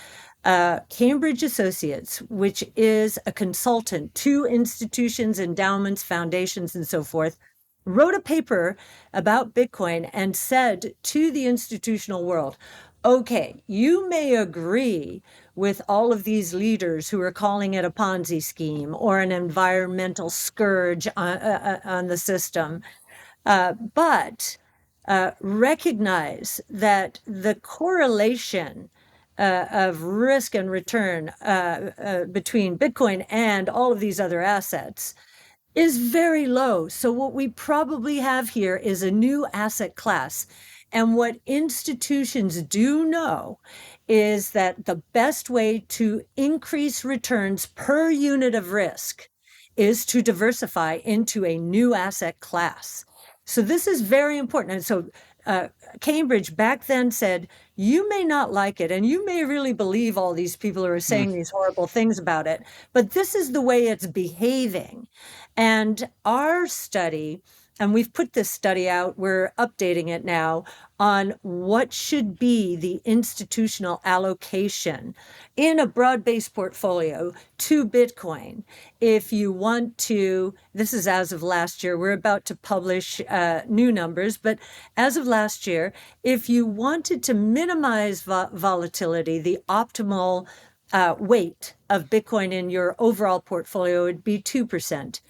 Cambridge Associates, which is a consultant to institutions, endowments, foundations, and so forth, wrote a paper about Bitcoin and said to the institutional world, okay, you may agree with all of these leaders who are calling it a Ponzi scheme or an environmental scourge on the system, but recognize that the correlation of risk and return between Bitcoin and all of these other assets is very low. So what we probably have here is a new asset class. And what institutions do know is that the best way to increase returns per unit of risk is to diversify into a new asset class. So this is very important. And so Cambridge back then said, you may not like it, and you may really believe all these people who are saying these horrible things about it, but this is the way it's behaving. And our study, and we've put this study out, we're updating it now, on what should be the institutional allocation in a broad-based portfolio to Bitcoin. If you want to, this is as of last year, we're about to publish new numbers, but as of last year, if you wanted to minimize volatility, the optimal weight of Bitcoin in your overall portfolio would be 2%.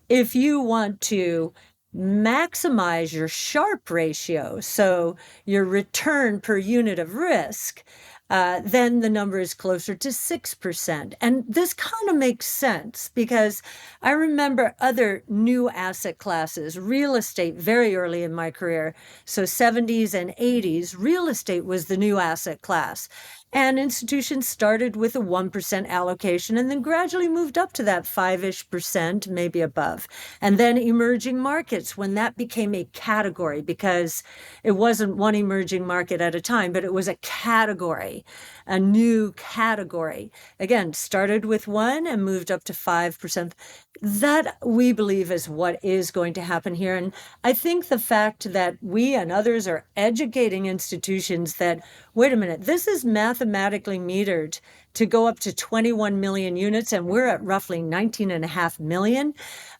If you want to maximize your Sharpe ratio, so your return per unit of risk, then the number is closer to 6%. And this kind of makes sense because I remember other new asset classes, real estate very early in my career. So 70s and 80s, real estate was the new asset class. And institutions started with a 1% allocation and then gradually moved up to that 5-ish%, maybe above. And then emerging markets, when that became a category, because it wasn't one emerging market at a time, but it was a category, a new category. Again, started with 1 and moved up to 5%. That, we believe, is what is going to happen here. And I think the fact that we and others are educating institutions that, wait a minute, this is mathematically metered to go up to 21 million units, and we're at roughly 19.5 million.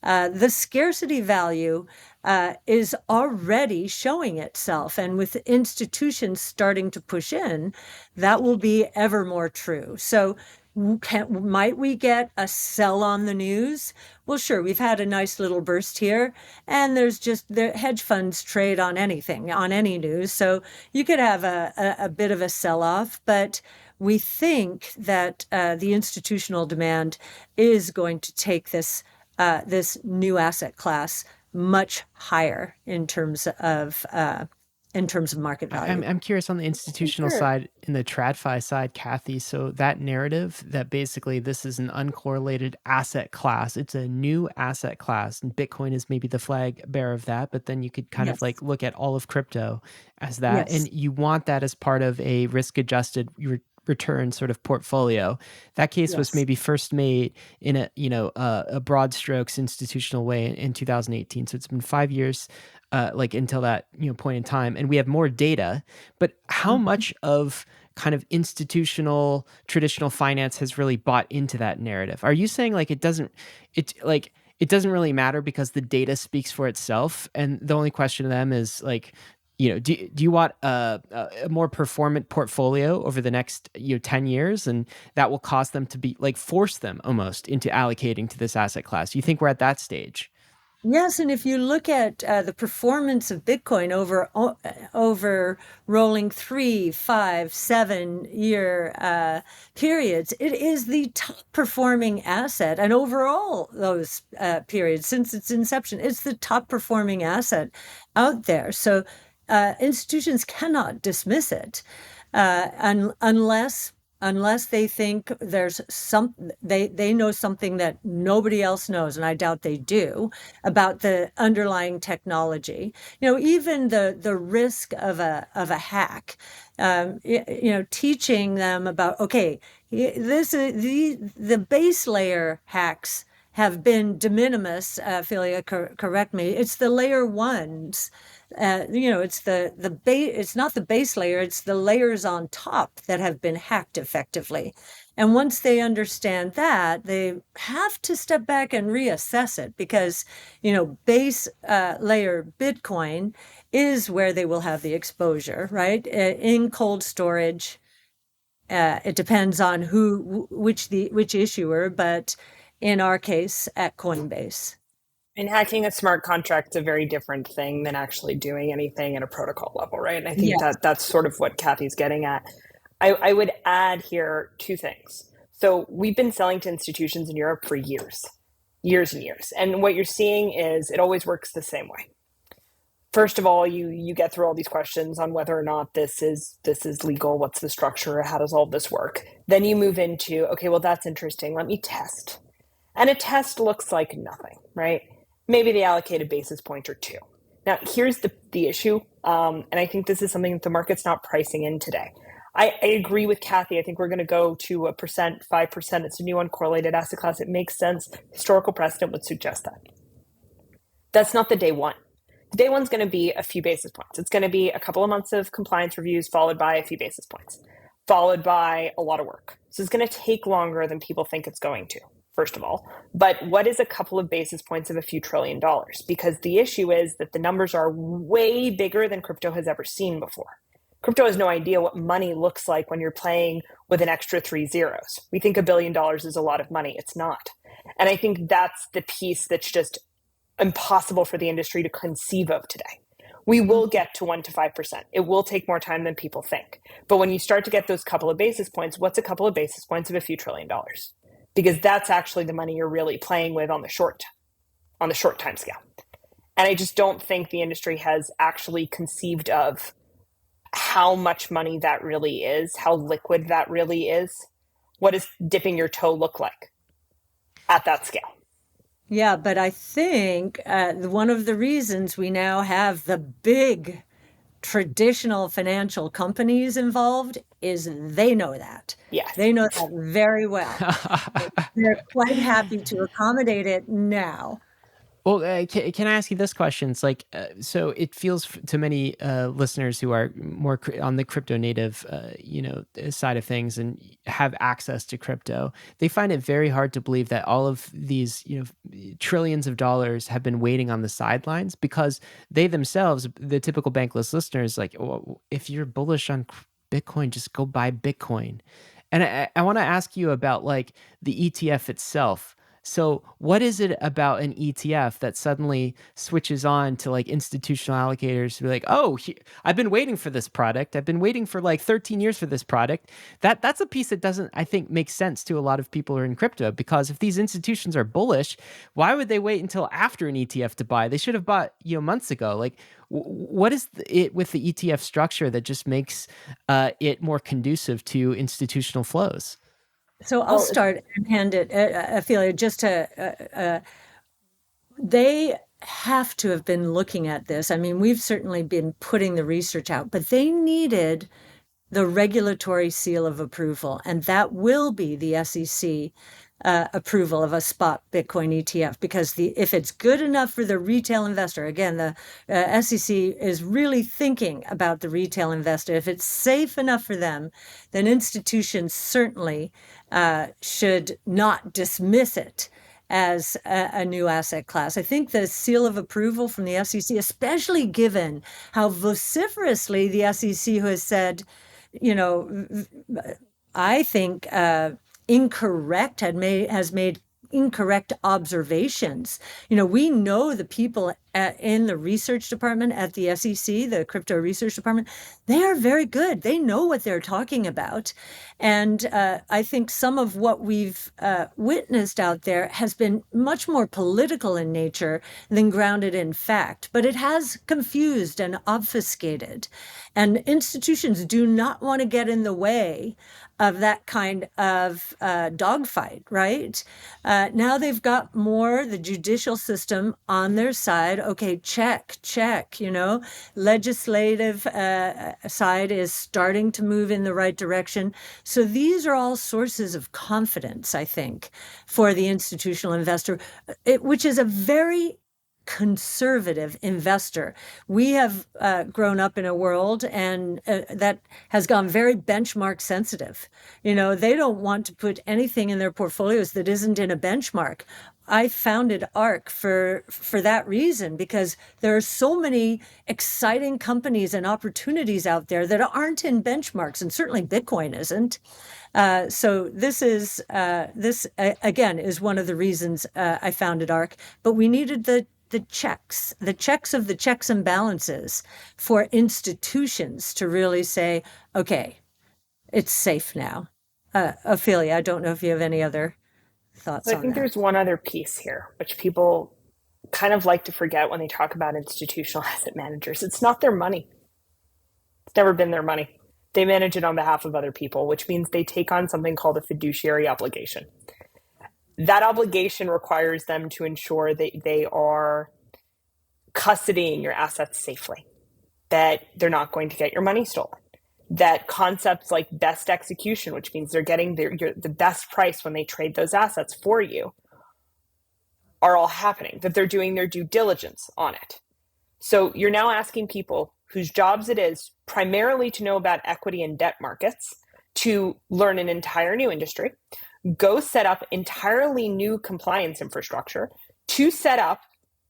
The scarcity value is already showing itself. And with institutions starting to push in, that will be ever more true. So might we get a sell on the news? Well, sure, we've had a nice little burst here, and there's just the hedge funds trade on anything, on any news. So you could have a bit of a sell-off, but we think that the institutional demand is going to take this new asset class much higher in terms of market value. I'm curious on the institutional side, in the TradFi side, Cathie. So that narrative that basically this is an uncorrelated asset class, it's a new asset class, and Bitcoin is maybe the flag bearer of that. But then you could kind of like look at all of crypto as that, and you want that as part of a risk-adjusted return sort of portfolio. That case was maybe first made in a broad strokes institutional way in 2018. So it's been 5 years. Until that point in time, and we have more data, but how much of kind of institutional traditional finance has really bought into that narrative? Are you saying like it doesn't really matter because the data speaks for itself, and the only question to them is like, do you want a more performant portfolio over the next 10 years, and that will cause them to be like force them almost into allocating to this asset class? You think we're at that stage? Yes, and if you look at the performance of Bitcoin over rolling 3, 5, 7 year periods, it is the top performing asset. And overall, those periods since its inception, it's the top performing asset out there. So institutions cannot dismiss it unless they think there's they know something that nobody else knows, and I doubt they do, about the underlying technology. Even the risk of a hack, teaching them about, okay, this is the base layer hacks have been de minimis. Ophelia, correct me. It's the layer ones. It's it's not the base layer, it's the layers on top that have been hacked effectively. And once they understand that, they have to step back and reassess it, because, base layer Bitcoin is where they will have the exposure, right? In cold storage. It depends on which issuer, but in our case, at Coinbase. And hacking a smart contract is a very different thing than actually doing anything at a protocol level, right? And I think that's sort of what Cathie's getting at. I would add here two things. So we've been selling to institutions in Europe for years and years. And what you're seeing is it always works the same way. First of all, you get through all these questions on whether or not this is legal, what's the structure, how does all this work? Then you move into, okay, well, that's interesting, let me test. And a test looks like nothing, right? Maybe the allocated basis point or two. Now, here's the issue, and I think this is something that the market's not pricing in today. I agree with Cathie. I think we're going to go to 1%, 5%. It's a new uncorrelated asset class. It makes sense. Historical precedent would suggest that. That's not the day one. The day one's going to be a few basis points. It's going to be a couple of months of compliance reviews followed by a few basis points, followed by a lot of work. So it's going to take longer than people think it's going to, first of all. But what is a couple of basis points of a few $1 trillion? Because the issue is that the numbers are way bigger than crypto has ever seen before. Crypto has no idea what money looks like when you're playing with an extra 3 zeros. We think $1 billion is a lot of money. It's not. And I think that's the piece that's just impossible for the industry to conceive of today. We will get to 1 to 5%. It will take more time than people think. But when you start to get those couple of basis points, what's a couple of basis points of a few $1 trillion? Because that's actually the money you're really playing with on the short time scale. And I just don't think the industry has actually conceived of how much money that really is, how liquid that really is. What does dipping your toe look like at that scale? Yeah, but I think one of the reasons we now have the big traditional financial companies involved is they know that. Yes. They know that very well. They're quite happy to accommodate it now. Well, can I ask you this question? It's like, so it feels to many listeners who are more on the crypto native, side of things and have access to crypto, they find it very hard to believe that all of these, trillions of dollars have been waiting on the sidelines, because they themselves, the typical Bankless listeners, like, well, if you're bullish on Bitcoin, just go buy Bitcoin. And I want to ask you about like the ETF itself. So what is it about an ETF that suddenly switches on to like institutional allocators who are like, oh, I've been waiting for this product. I've been waiting for like 13 years for this product. That's a piece that doesn't, I think, make sense to a lot of people who are in crypto, because if these institutions are bullish, why would they wait until after an ETF to buy? They should have bought, months ago. Like, what is it with the ETF structure that just makes it more conducive to institutional flows? So I'll start and hand it, Ophelia, just to, they have to have been looking at this. I mean, we've certainly been putting the research out, but they needed the regulatory seal of approval, and that will be the SEC approval of a spot Bitcoin ETF, because if it's good enough for the retail investor, again, the SEC is really thinking about the retail investor. If it's safe enough for them, then institutions certainly should not dismiss it as a new asset class. I think the seal of approval from the SEC, especially given how vociferously the SEC has said, I think incorrect has made incorrect observations. We know the people in the research department at the SEC, the crypto research department, they are very good. They know what they're talking about. And I think some of what we've witnessed out there has been much more political in nature than grounded in fact, but it has confused and obfuscated. And institutions do not want to get in the way of that kind of dogfight, right? Now they've got the judicial system on their side. Okay, check. Legislative side is starting to move in the right direction. So these are all sources of confidence, I think, for the institutional investor, which is a very conservative investor. We have grown up in a world and that has gone very benchmark sensitive. They don't want to put anything in their portfolios that isn't in a benchmark. I founded ARK for that reason, because there are so many exciting companies and opportunities out there that aren't in benchmarks, and certainly Bitcoin isn't. So this again is one of the reasons I founded ARK. But we needed the checks of the checks and balances for institutions to really say, okay, it's safe now. Ophelia, I don't know if you have any other thoughts on that. I think there's one other piece here, which people kind of like to forget when they talk about institutional asset managers. It's not their money. It's never been their money. They manage it on behalf of other people, which means they take on something called a fiduciary obligation. That obligation requires them to ensure that they are custodying your assets safely, that they're not going to get your money stolen, that concepts like best execution, which means they're getting the best price when they trade those assets for you, are all happening, that they're doing their due diligence on it. So you're now asking people whose jobs it is primarily to know about equity and debt markets to learn an entire new industry, go set up entirely new compliance infrastructure, to set up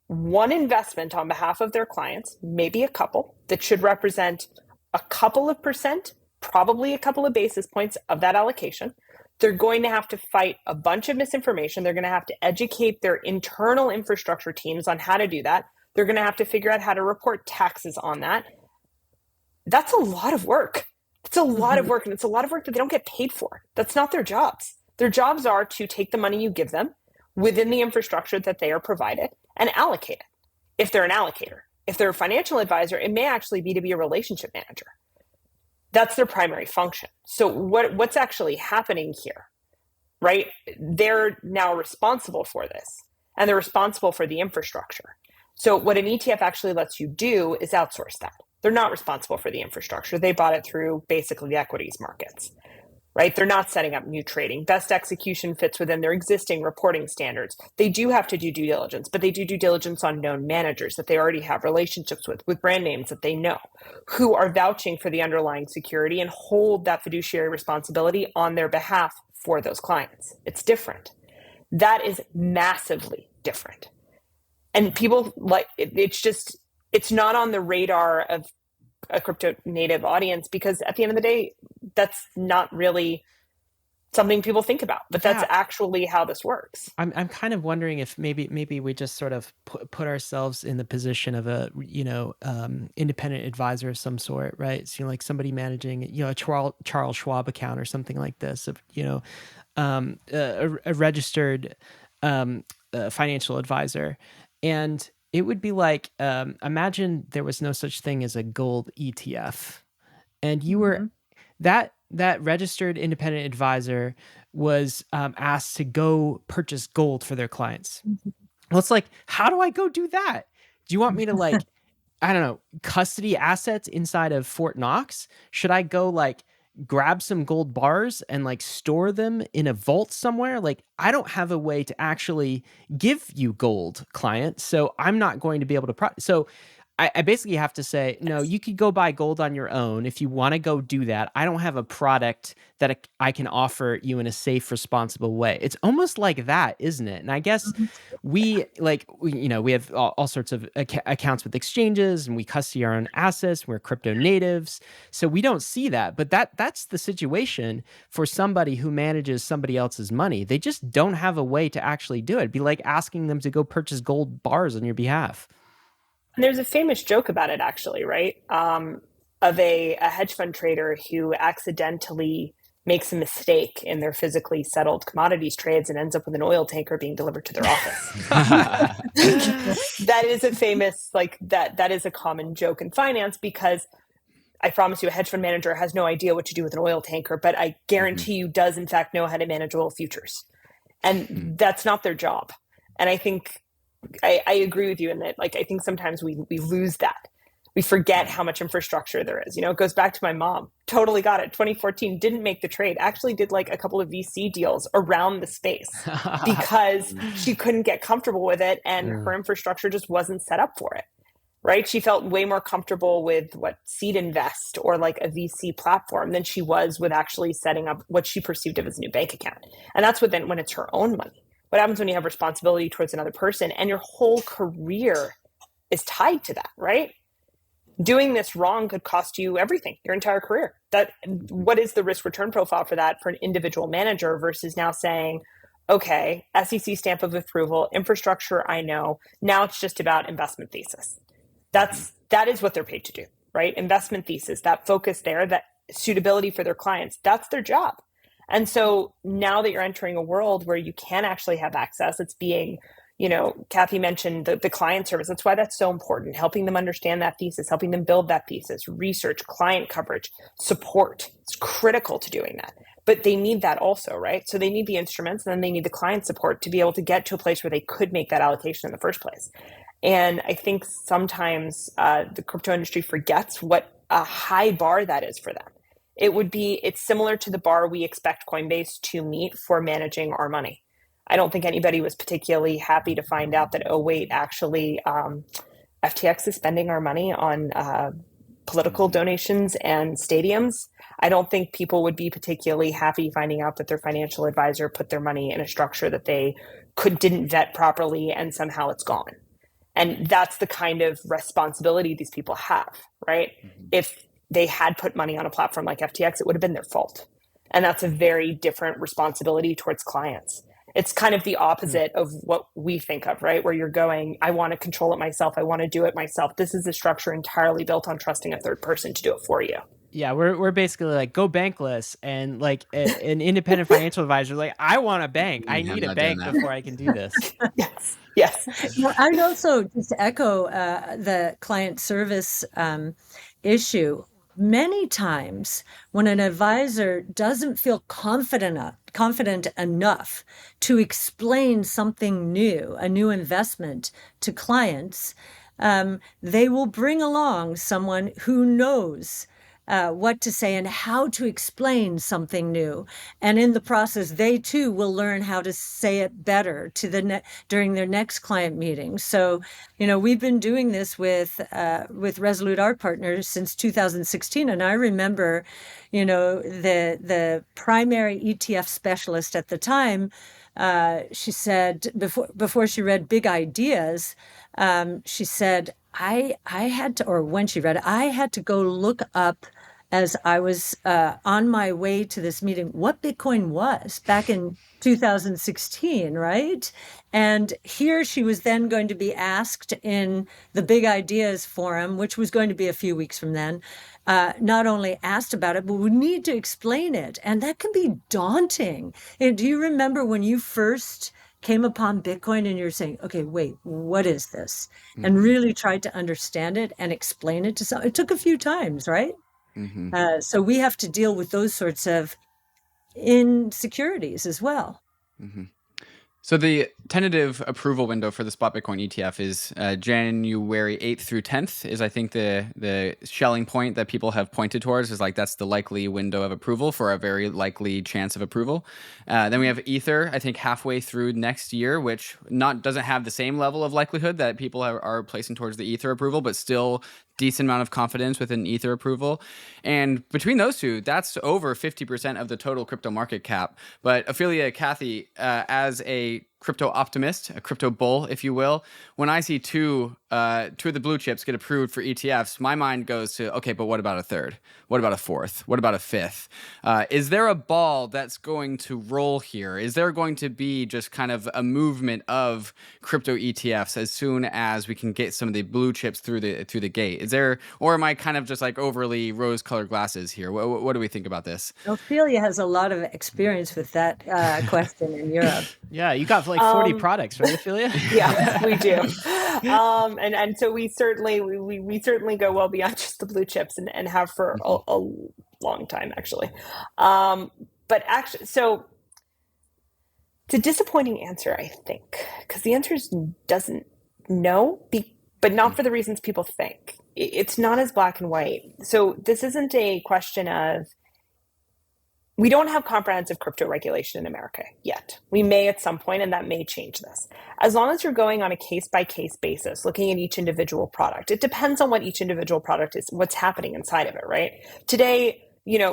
one investment on behalf of their clients, maybe a couple, that should represent a couple of percent, probably a couple of basis points of that allocation. They're going to have to fight a bunch of misinformation. They're going to have to educate their internal infrastructure teams on how to do that. They're going to have to figure out how to report taxes on that. That's a lot of work. It's a lot of work, and it's a lot of work that they don't get paid for. That's not their jobs. Their jobs are to take the money you give them within the infrastructure that they are provided and allocate it. If they're an allocator, if they're a financial advisor, it may actually be a relationship manager. That's their primary function. So what's actually happening here, right? They're now responsible for this, and they're responsible for the infrastructure. So what an ETF actually lets you do is outsource that. They're not responsible for the infrastructure. They bought it through basically the equities markets, right? They're not setting up new trading. Best execution fits within their existing reporting standards. They do have to do due diligence, but they do due diligence on known managers that they already have relationships with brand names that they know, who are vouching for the underlying security and hold that fiduciary responsibility on their behalf for those clients. It's different. That is massively different. And people it's not on the radar of a crypto native audience, because at the end of the day, that's not really something people think about, but that's actually how this works. I'm kind of wondering if maybe we just sort of put ourselves in the position of a independent advisor of some sort, right? So like somebody managing a Charles Schwab account or something like this, a registered financial advisor, and it would be like, imagine there was no such thing as a gold ETF, and you were that registered independent advisor was asked to go purchase gold for their clients. Well, it's like, how do I go do that? Do you want me to I don't know, custody assets inside of Fort Knox? Should I go grab some gold bars and store them in a vault somewhere? I don't have a way to actually give you gold, client, so I'm not going to be able to so I basically have to say, no, you could go buy gold on your own if you want to go do that. I don't have a product that I can offer you in a safe, responsible way. It's almost like that, isn't it? And I guess we have all sorts of accounts with exchanges, and we custody our own assets. We're crypto natives, so we don't see that. But that's the situation for somebody who manages somebody else's money. They just don't have a way to actually do it. It'd be like asking them to go purchase gold bars on your behalf. And there's a famous joke about it, actually, right? Of a hedge fund trader who accidentally makes a mistake in their physically settled commodities trades and ends up with an oil tanker being delivered to their office. That is a famous, that is a common joke in finance, because I promise you a hedge fund manager has no idea what to do with an oil tanker, but I guarantee you does in fact know how to manage oil futures. And that's not their job. And I think I agree with you in that, I think sometimes we lose that. We forget how much infrastructure there is. It goes back to my mom. Totally got it. 2014, didn't make the trade. Actually did a couple of VC deals around the space because she couldn't get comfortable with it, and her infrastructure just wasn't set up for it. Right? She felt way more comfortable with Seed Invest or a VC platform than she was with actually setting up what she perceived of as a new bank account. And that's when it's her own money. What happens when you have responsibility towards another person and your whole career is tied to that, right? Doing this wrong could cost you everything, your entire career. What is the risk return profile for that for an individual manager versus now saying, okay, SEC stamp of approval, infrastructure, I know. Now it's just about investment thesis. That is what they're paid to do, right? Investment thesis, that focus there, that suitability for their clients, that's their job. And so now that you're entering a world where you can actually have access, it's being, Cathie mentioned the client service. That's why that's so important. Helping them understand that thesis, helping them build that thesis, research, client coverage, support. It's critical to doing that. But they need that also, right? So they need the instruments, and then they need the client support to be able to get to a place where they could make that allocation in the first place. And I think sometimes the crypto industry forgets what a high bar that is for them. It's similar to the bar we expect Coinbase to meet for managing our money. I don't think anybody was particularly happy to find out that, actually FTX is spending our money on political donations and stadiums. I don't think people would be particularly happy finding out that their financial advisor put their money in a structure that they didn't vet properly, and somehow it's gone. And that's the kind of responsibility these people have, right? If they had put money on a platform like FTX, it would have been their fault. And that's a very different responsibility towards clients. It's kind of the opposite of what we think of, right? Where you're going, I want to control it myself. I want to do it myself. This is a structure entirely built on trusting a third person to do it for you. Yeah, we're basically go bankless, and an independent financial advisor, I want a bank. I need a bank before I can do this. Yes. Well, I'd also just echo the client service issue. Many times when an advisor doesn't feel confident enough to explain something new, a new investment to clients, they will bring along someone who knows what to say and how to explain something new. And in the process, they too will learn how to say it better during their next client meeting. So, we've been doing this with Resolute Art Partners since 2016. And I remember, the primary ETF specialist at the time, she said, before she read Big Ideas, she said, I had to, or when she read it, I had to go look up as I was on my way to this meeting what Bitcoin was back in 2016, right? And here she was then going to be asked in the Big Ideas Forum, which was going to be a few weeks from then, not only asked about it, but would need to explain it. And that can be daunting. And do you remember when you first came upon Bitcoin and you're saying, okay, wait, what is this? And really tried to understand it and explain it to someone? It took a few times, right? So we have to deal with those sorts of insecurities as well. So the tentative approval window for the spot Bitcoin ETF is January 8th through 10th is, I think, the shelling point that people have pointed towards, is like that's the likely window of approval for a very likely chance of approval. Then we have Ether, I think, halfway through next year, which doesn't have the same level of likelihood that people are placing towards the Ether approval, but still decent amount of confidence within Ether approval. And between those two, that's over 50% of the total crypto market cap. But Ophelia, Cathie, as a crypto optimist, a crypto bull, if you will, when I see two of the blue chips get approved for ETFs, my mind goes to, okay, but what about a third? What about a fourth? What about a fifth? Is there a ball that's going to roll here? Is there going to be just kind of a movement of crypto ETFs as soon as we can get some of the blue chips through the gate? Is there, or am I kind of just like overly rose-colored glasses here? What do we think about this? Ophelia has a lot of experience with that question in Europe. Yeah, you got like 40 products, right, Ophelia? Yeah, we do. And so we certainly go well beyond just the blue chips and have for a long time, actually. But actually, so it's a disappointing answer, I think, because the answer is doesn't know, but not for the reasons people think. It's not as black and white. So this isn't a question of, we don't have comprehensive crypto regulation in America yet. We may at some point, and that may change this. As long as you're going on a case-by-case basis, looking at each individual product, it depends on what each individual product is, what's happening inside of it, right? Today,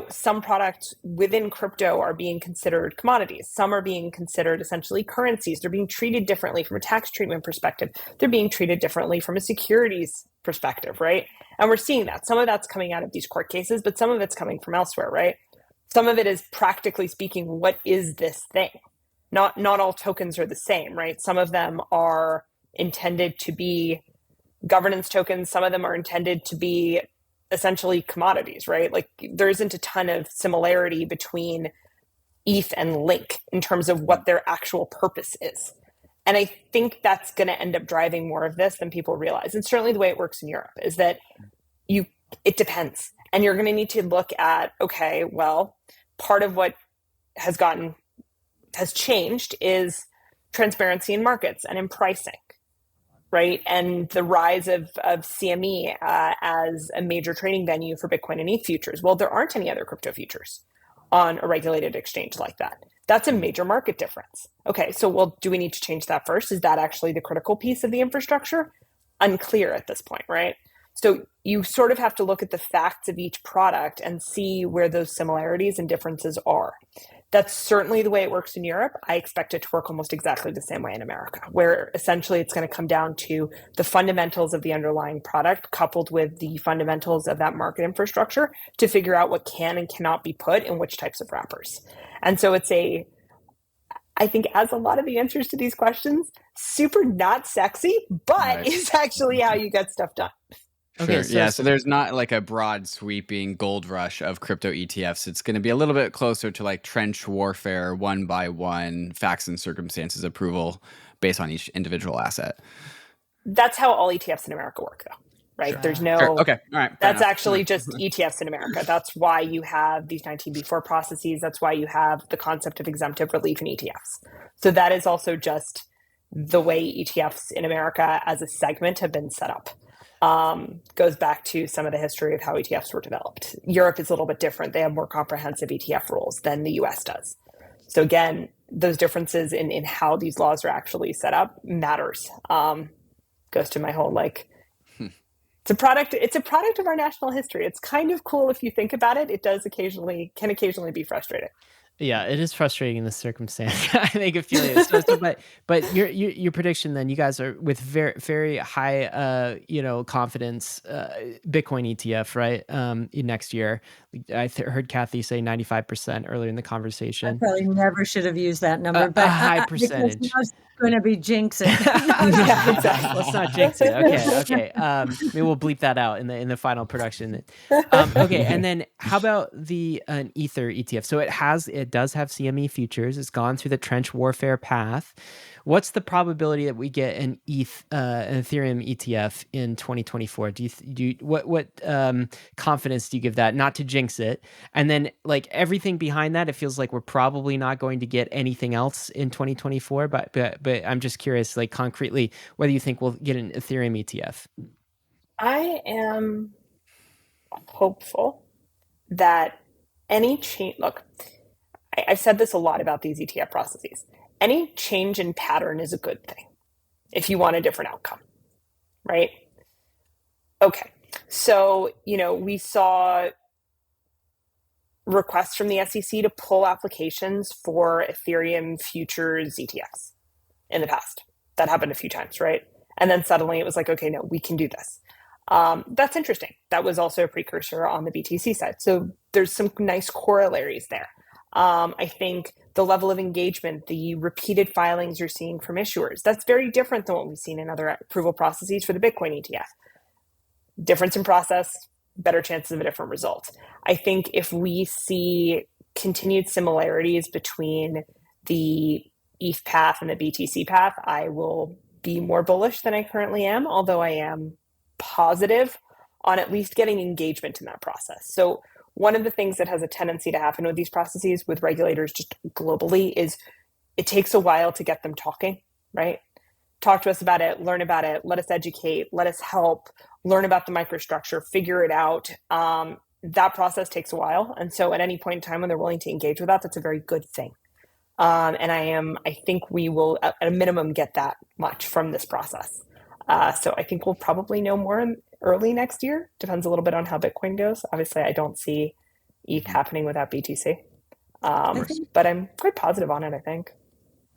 some products within crypto are being considered commodities. Some are being considered essentially currencies. They're being treated differently from a tax treatment perspective. They're being treated differently from a securities perspective, right? And we're seeing that. Some of that's coming out of these court cases, but some of it's coming from elsewhere, right? Some of it is, practically speaking, what is this thing? Not all tokens are the same, right? Some of them are intended to be governance tokens. Some of them are intended to be essentially commodities, right? Like there isn't a ton of similarity between ETH and Link in terms of what their actual purpose is. And I think that's going to end up driving more of this than people realize. And certainly the way it works in Europe is that it depends. And you're going to need to look at, okay, well, part of what has changed is transparency in markets and in pricing, right? And the rise of CME as a major trading venue for Bitcoin and ETH futures. Well, there aren't any other crypto futures on a regulated exchange like that. That's a major market difference. Okay, so well, do we need to change that first? Is that actually the critical piece of the infrastructure? Unclear at this point, right? So you sort of have to look at the facts of each product and see where those similarities and differences are. That's certainly the way it works in Europe. I expect it to work almost exactly the same way in America, where essentially it's going to come down to the fundamentals of the underlying product coupled with the fundamentals of that market infrastructure to figure out what can and cannot be put in which types of wrappers. And so I think, as a lot of the answers to these questions, super not sexy, but it's actually how you get stuff done. Okay, sure. So there's not like a broad sweeping gold rush of crypto ETFs. It's going to be a little bit closer to like trench warfare, one by one, facts and circumstances approval based on each individual asset. That's how all ETFs in America work, though, right? Sure. There's no... Sure. Okay, all right. That's actually just ETFs in America. That's why you have these 19b4 processes. That's why you have the concept of exemptive relief in ETFs. So that is also just the way ETFs in America as a segment have been set up. Goes back to some of the history of how ETFs were developed. Europe is a little bit different. They have more comprehensive ETF rules than the US does. So again, those differences in how these laws are actually set up matters. Goes to my whole it's a product of our national history. It's kind of cool if you think about it. It can occasionally be frustrating. Yeah, it is frustrating in this circumstance. I think Ophelia is supposed to, but your prediction then, you guys are with very, very high confidence Bitcoin ETF, right? Next year. I heard Cathie say 95% earlier in the conversation. I probably never should have used that number, but a high percentage. going to be jinxing. Yeah, exactly. Let's not jinx it. Okay. Maybe we'll bleep that out in the final production. Okay, and then how about an Ether ETF? So it does have CME futures. It's gone through the trench warfare path. What's the probability that we get an Ethereum ETF in 2024? What confidence do you give that? Not to jinx it. And then like everything behind that, it feels like we're probably not going to get anything else in 2024. But I'm just curious, like concretely, whether you think we'll get an Ethereum ETF. I am hopeful that any change. Look, I've said this a lot about these ETF processes. Any change in pattern is a good thing if you want a different outcome, right? Okay, so, we saw requests from the SEC to pull applications for Ethereum futures ETFs in the past. That happened a few times, right? And then suddenly it was like, okay, no, we can do this. That's interesting. That was also a precursor on the BTC side. So there's some nice corollaries there. I think the level of engagement, the repeated filings you're seeing from issuers, that's very different than what we've seen in other approval processes for the Bitcoin ETF. Difference in process, better chances of a different result. I think if we see continued similarities between the ETH path and the BTC path, I will be more bullish than I currently am, although I am positive on at least getting engagement in that process. So one of the things that has a tendency to happen with these processes with regulators just globally is it takes a while to get them talking, right? Talk to us about it, learn about it, let us educate, let us help, learn about the microstructure, figure it out. That process takes a while. And so at any point in time when they're willing to engage with that, that's a very good thing. And I think we will at a minimum get that much from this process. So I think we'll probably know more early next year. Depends a little bit on how Bitcoin goes. Obviously, I don't see ETH happening without BTC. But I'm quite positive on it, I think.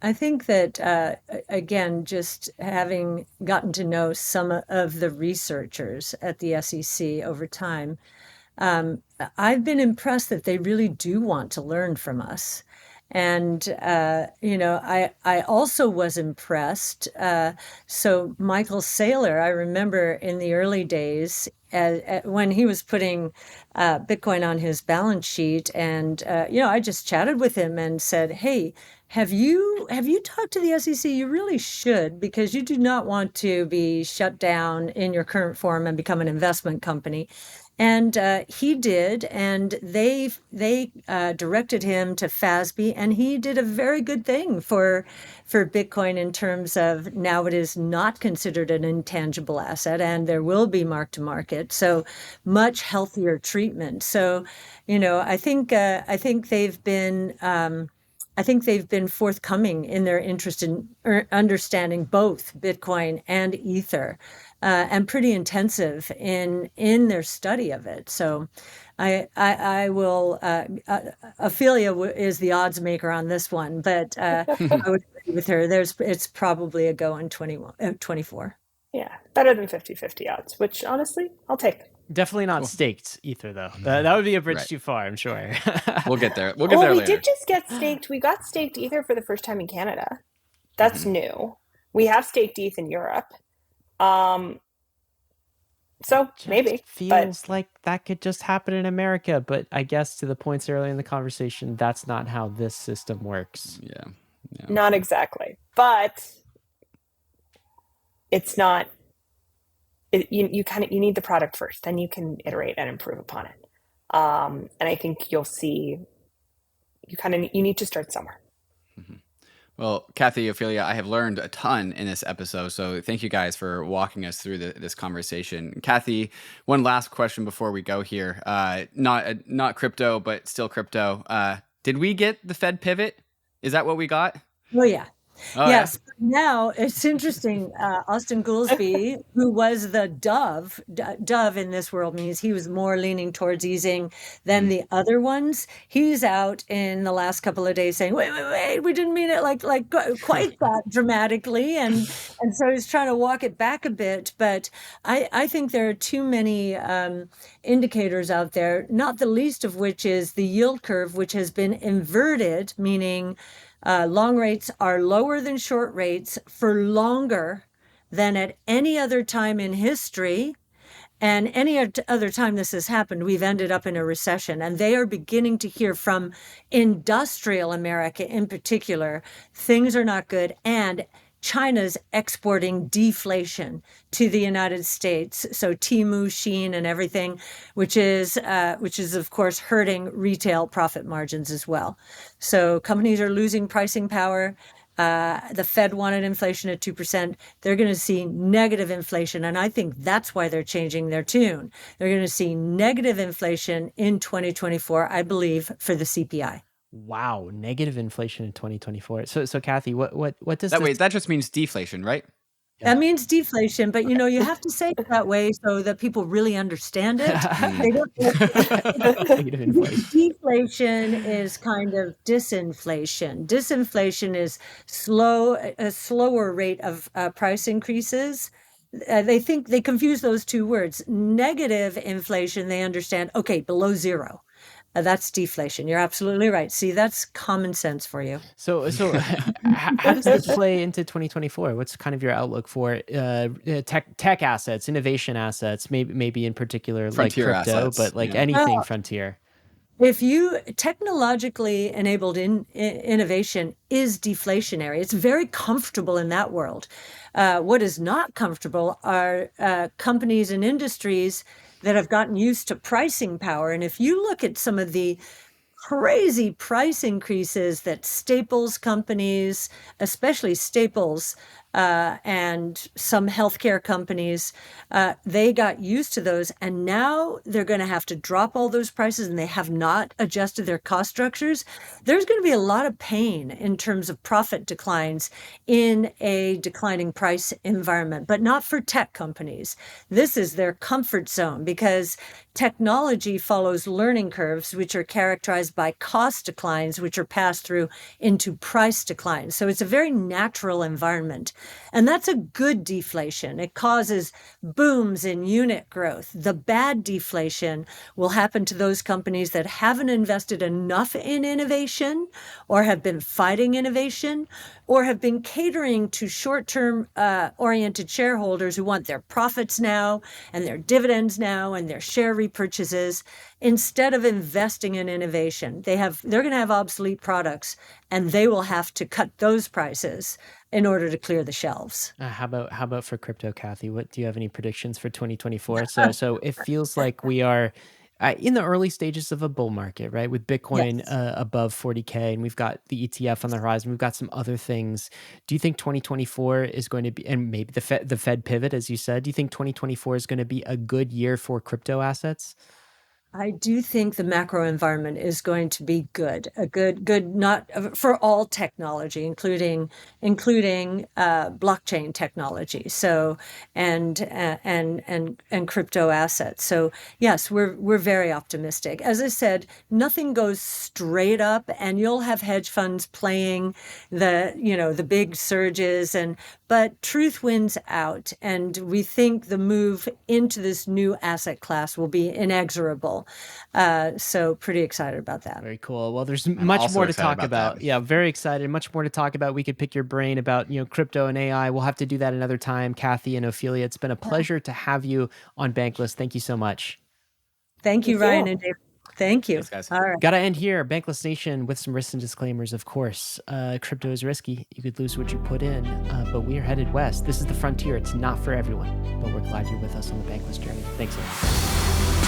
I think that, again, just having gotten to know some of the researchers at the SEC over time, I've been impressed that they really do want to learn from us. And, I also was impressed. So Michael Saylor, I remember in the early days when he was putting Bitcoin on his balance sheet, and, I just chatted with him and said, hey, have you talked to the SEC? You really should, because you do not want to be shut down in your current form and become an investment company. And he did, and they directed him to FASB, and he did a very good thing for Bitcoin in terms of now it is not considered an intangible asset, and there will be mark to market, so much healthier treatment. So, I think they've been. I think they've been forthcoming in their interest in understanding both Bitcoin and Ether, and pretty intensive in their study of it. So I will, Ophelia is the odds maker on this one, but I would agree with her. It's probably a go in 24. Yeah, better than 50-50 odds, which honestly, I'll take. Definitely not staked Ether, though. That would be a bridge too far, I'm sure. We'll get there. We'll get there later. We did just get staked. We got staked Ether for the first time in Canada. That's new. We have staked ETH in Europe. So maybe. Feels like that could just happen in America, but I guess to the points earlier in the conversation, that's not how this system works. Yeah. Not exactly. But it's not. You need the product first, then you can iterate and improve upon it. And I think you'll see you need to start somewhere. Mm-hmm. Well, Cathie, Ophelia, I have learned a ton in this episode, so thank you guys for walking us through this conversation. Cathie, one last question before we go here. Not crypto, but still crypto. Did we get the Fed pivot? Is that what we got? Oh, yeah. Oh, yes. Yeah. Now it's interesting. Austin Goolsbee, who was the dove in this world, means he was more leaning towards easing than the other ones. He's out in the last couple of days saying, wait, we didn't mean it like quite that dramatically. And so he's trying to walk it back a bit. But I think there are too many indicators out there, not the least of which is the yield curve, which has been inverted, meaning Long rates are lower than short rates for longer than at any other time in history. And any other time this has happened, we've ended up in a recession. And they are beginning to hear from industrial America in particular, things are not good. And China's exporting deflation to the United States. So Temu, Shein, and everything, which is of course hurting retail profit margins as well. So companies are losing pricing power. The Fed wanted inflation at 2%. They're going to see negative inflation. And I think that's why they're changing their tune. They're going to see negative inflation in 2024, I believe, for the CPI. Wow, negative inflation in 2024. So Cathie, what does That this... way, that just means deflation, right? That means deflation, but you have to say it that way so that people really understand it. They don't. Negative inflation. Deflation is kind of disinflation. Disinflation is a slower rate of price increases. They confuse those two words. Negative inflation, they understand, okay, below zero. That's deflation. You're absolutely right. See, that's common sense for you. So how does this play into 2024? What's kind of your outlook for tech assets, innovation assets, maybe in particular Frontier like crypto, assets, but like yeah. anything frontier? If you technologically enabled innovation is deflationary. It's very comfortable in that world. What is not comfortable are companies and industries that have gotten used to pricing power. And if you look at some of the crazy price increases that Staples companies, especially Staples, and some healthcare companies, they got used to those. And now they're going to have to drop all those prices, and they have not adjusted their cost structures. There's going to be a lot of pain in terms of profit declines in a declining price environment, but not for tech companies. This is their comfort zone because technology follows learning curves, which are characterized by cost declines, which are passed through into price declines. So it's a very natural environment. And that's a good deflation. It causes booms in unit growth. The bad deflation will happen to those companies that haven't invested enough in innovation or have been fighting innovation or have been catering to short-term oriented shareholders who want their profits now and their dividends now and their share repurchases instead of investing in innovation. They're going to have obsolete products and they will have to cut those prices in order to clear the shelves. How about for crypto, Cathie? What do you have any predictions for 2024? So it feels like we are in the early stages of a bull market, right? With Bitcoin above 40K, and we've got the ETF on the horizon. We've got some other things. Do you think 2024 is going to be, and maybe the Fed pivot, as you said, do you think 2024 is going to be a good year for crypto assets? I do think the macro environment is going to be good, not for all technology, including blockchain technology. So and crypto assets. So yes, we're very optimistic. As I said, nothing goes straight up, and you'll have hedge funds playing the big surges, but truth wins out, and we think the move into this new asset class will be inexorable. So pretty excited about that. Very cool. Well, there's much more to talk about. Yeah, very excited. Much more to talk about. We could pick your brain about, crypto and AI. We'll have to do that another time. Cathie and Ophelia, it's been a pleasure to have you on Bankless. Thank you so much. Thank you, Ryan and Dave. Thank you. Thanks, guys. All right. Got to end here. Bankless Nation with some risks and disclaimers, of course. Crypto is risky. You could lose what you put in, but we are headed west. This is the frontier. It's not for everyone, but we're glad you're with us on the Bankless journey. Thanks so much.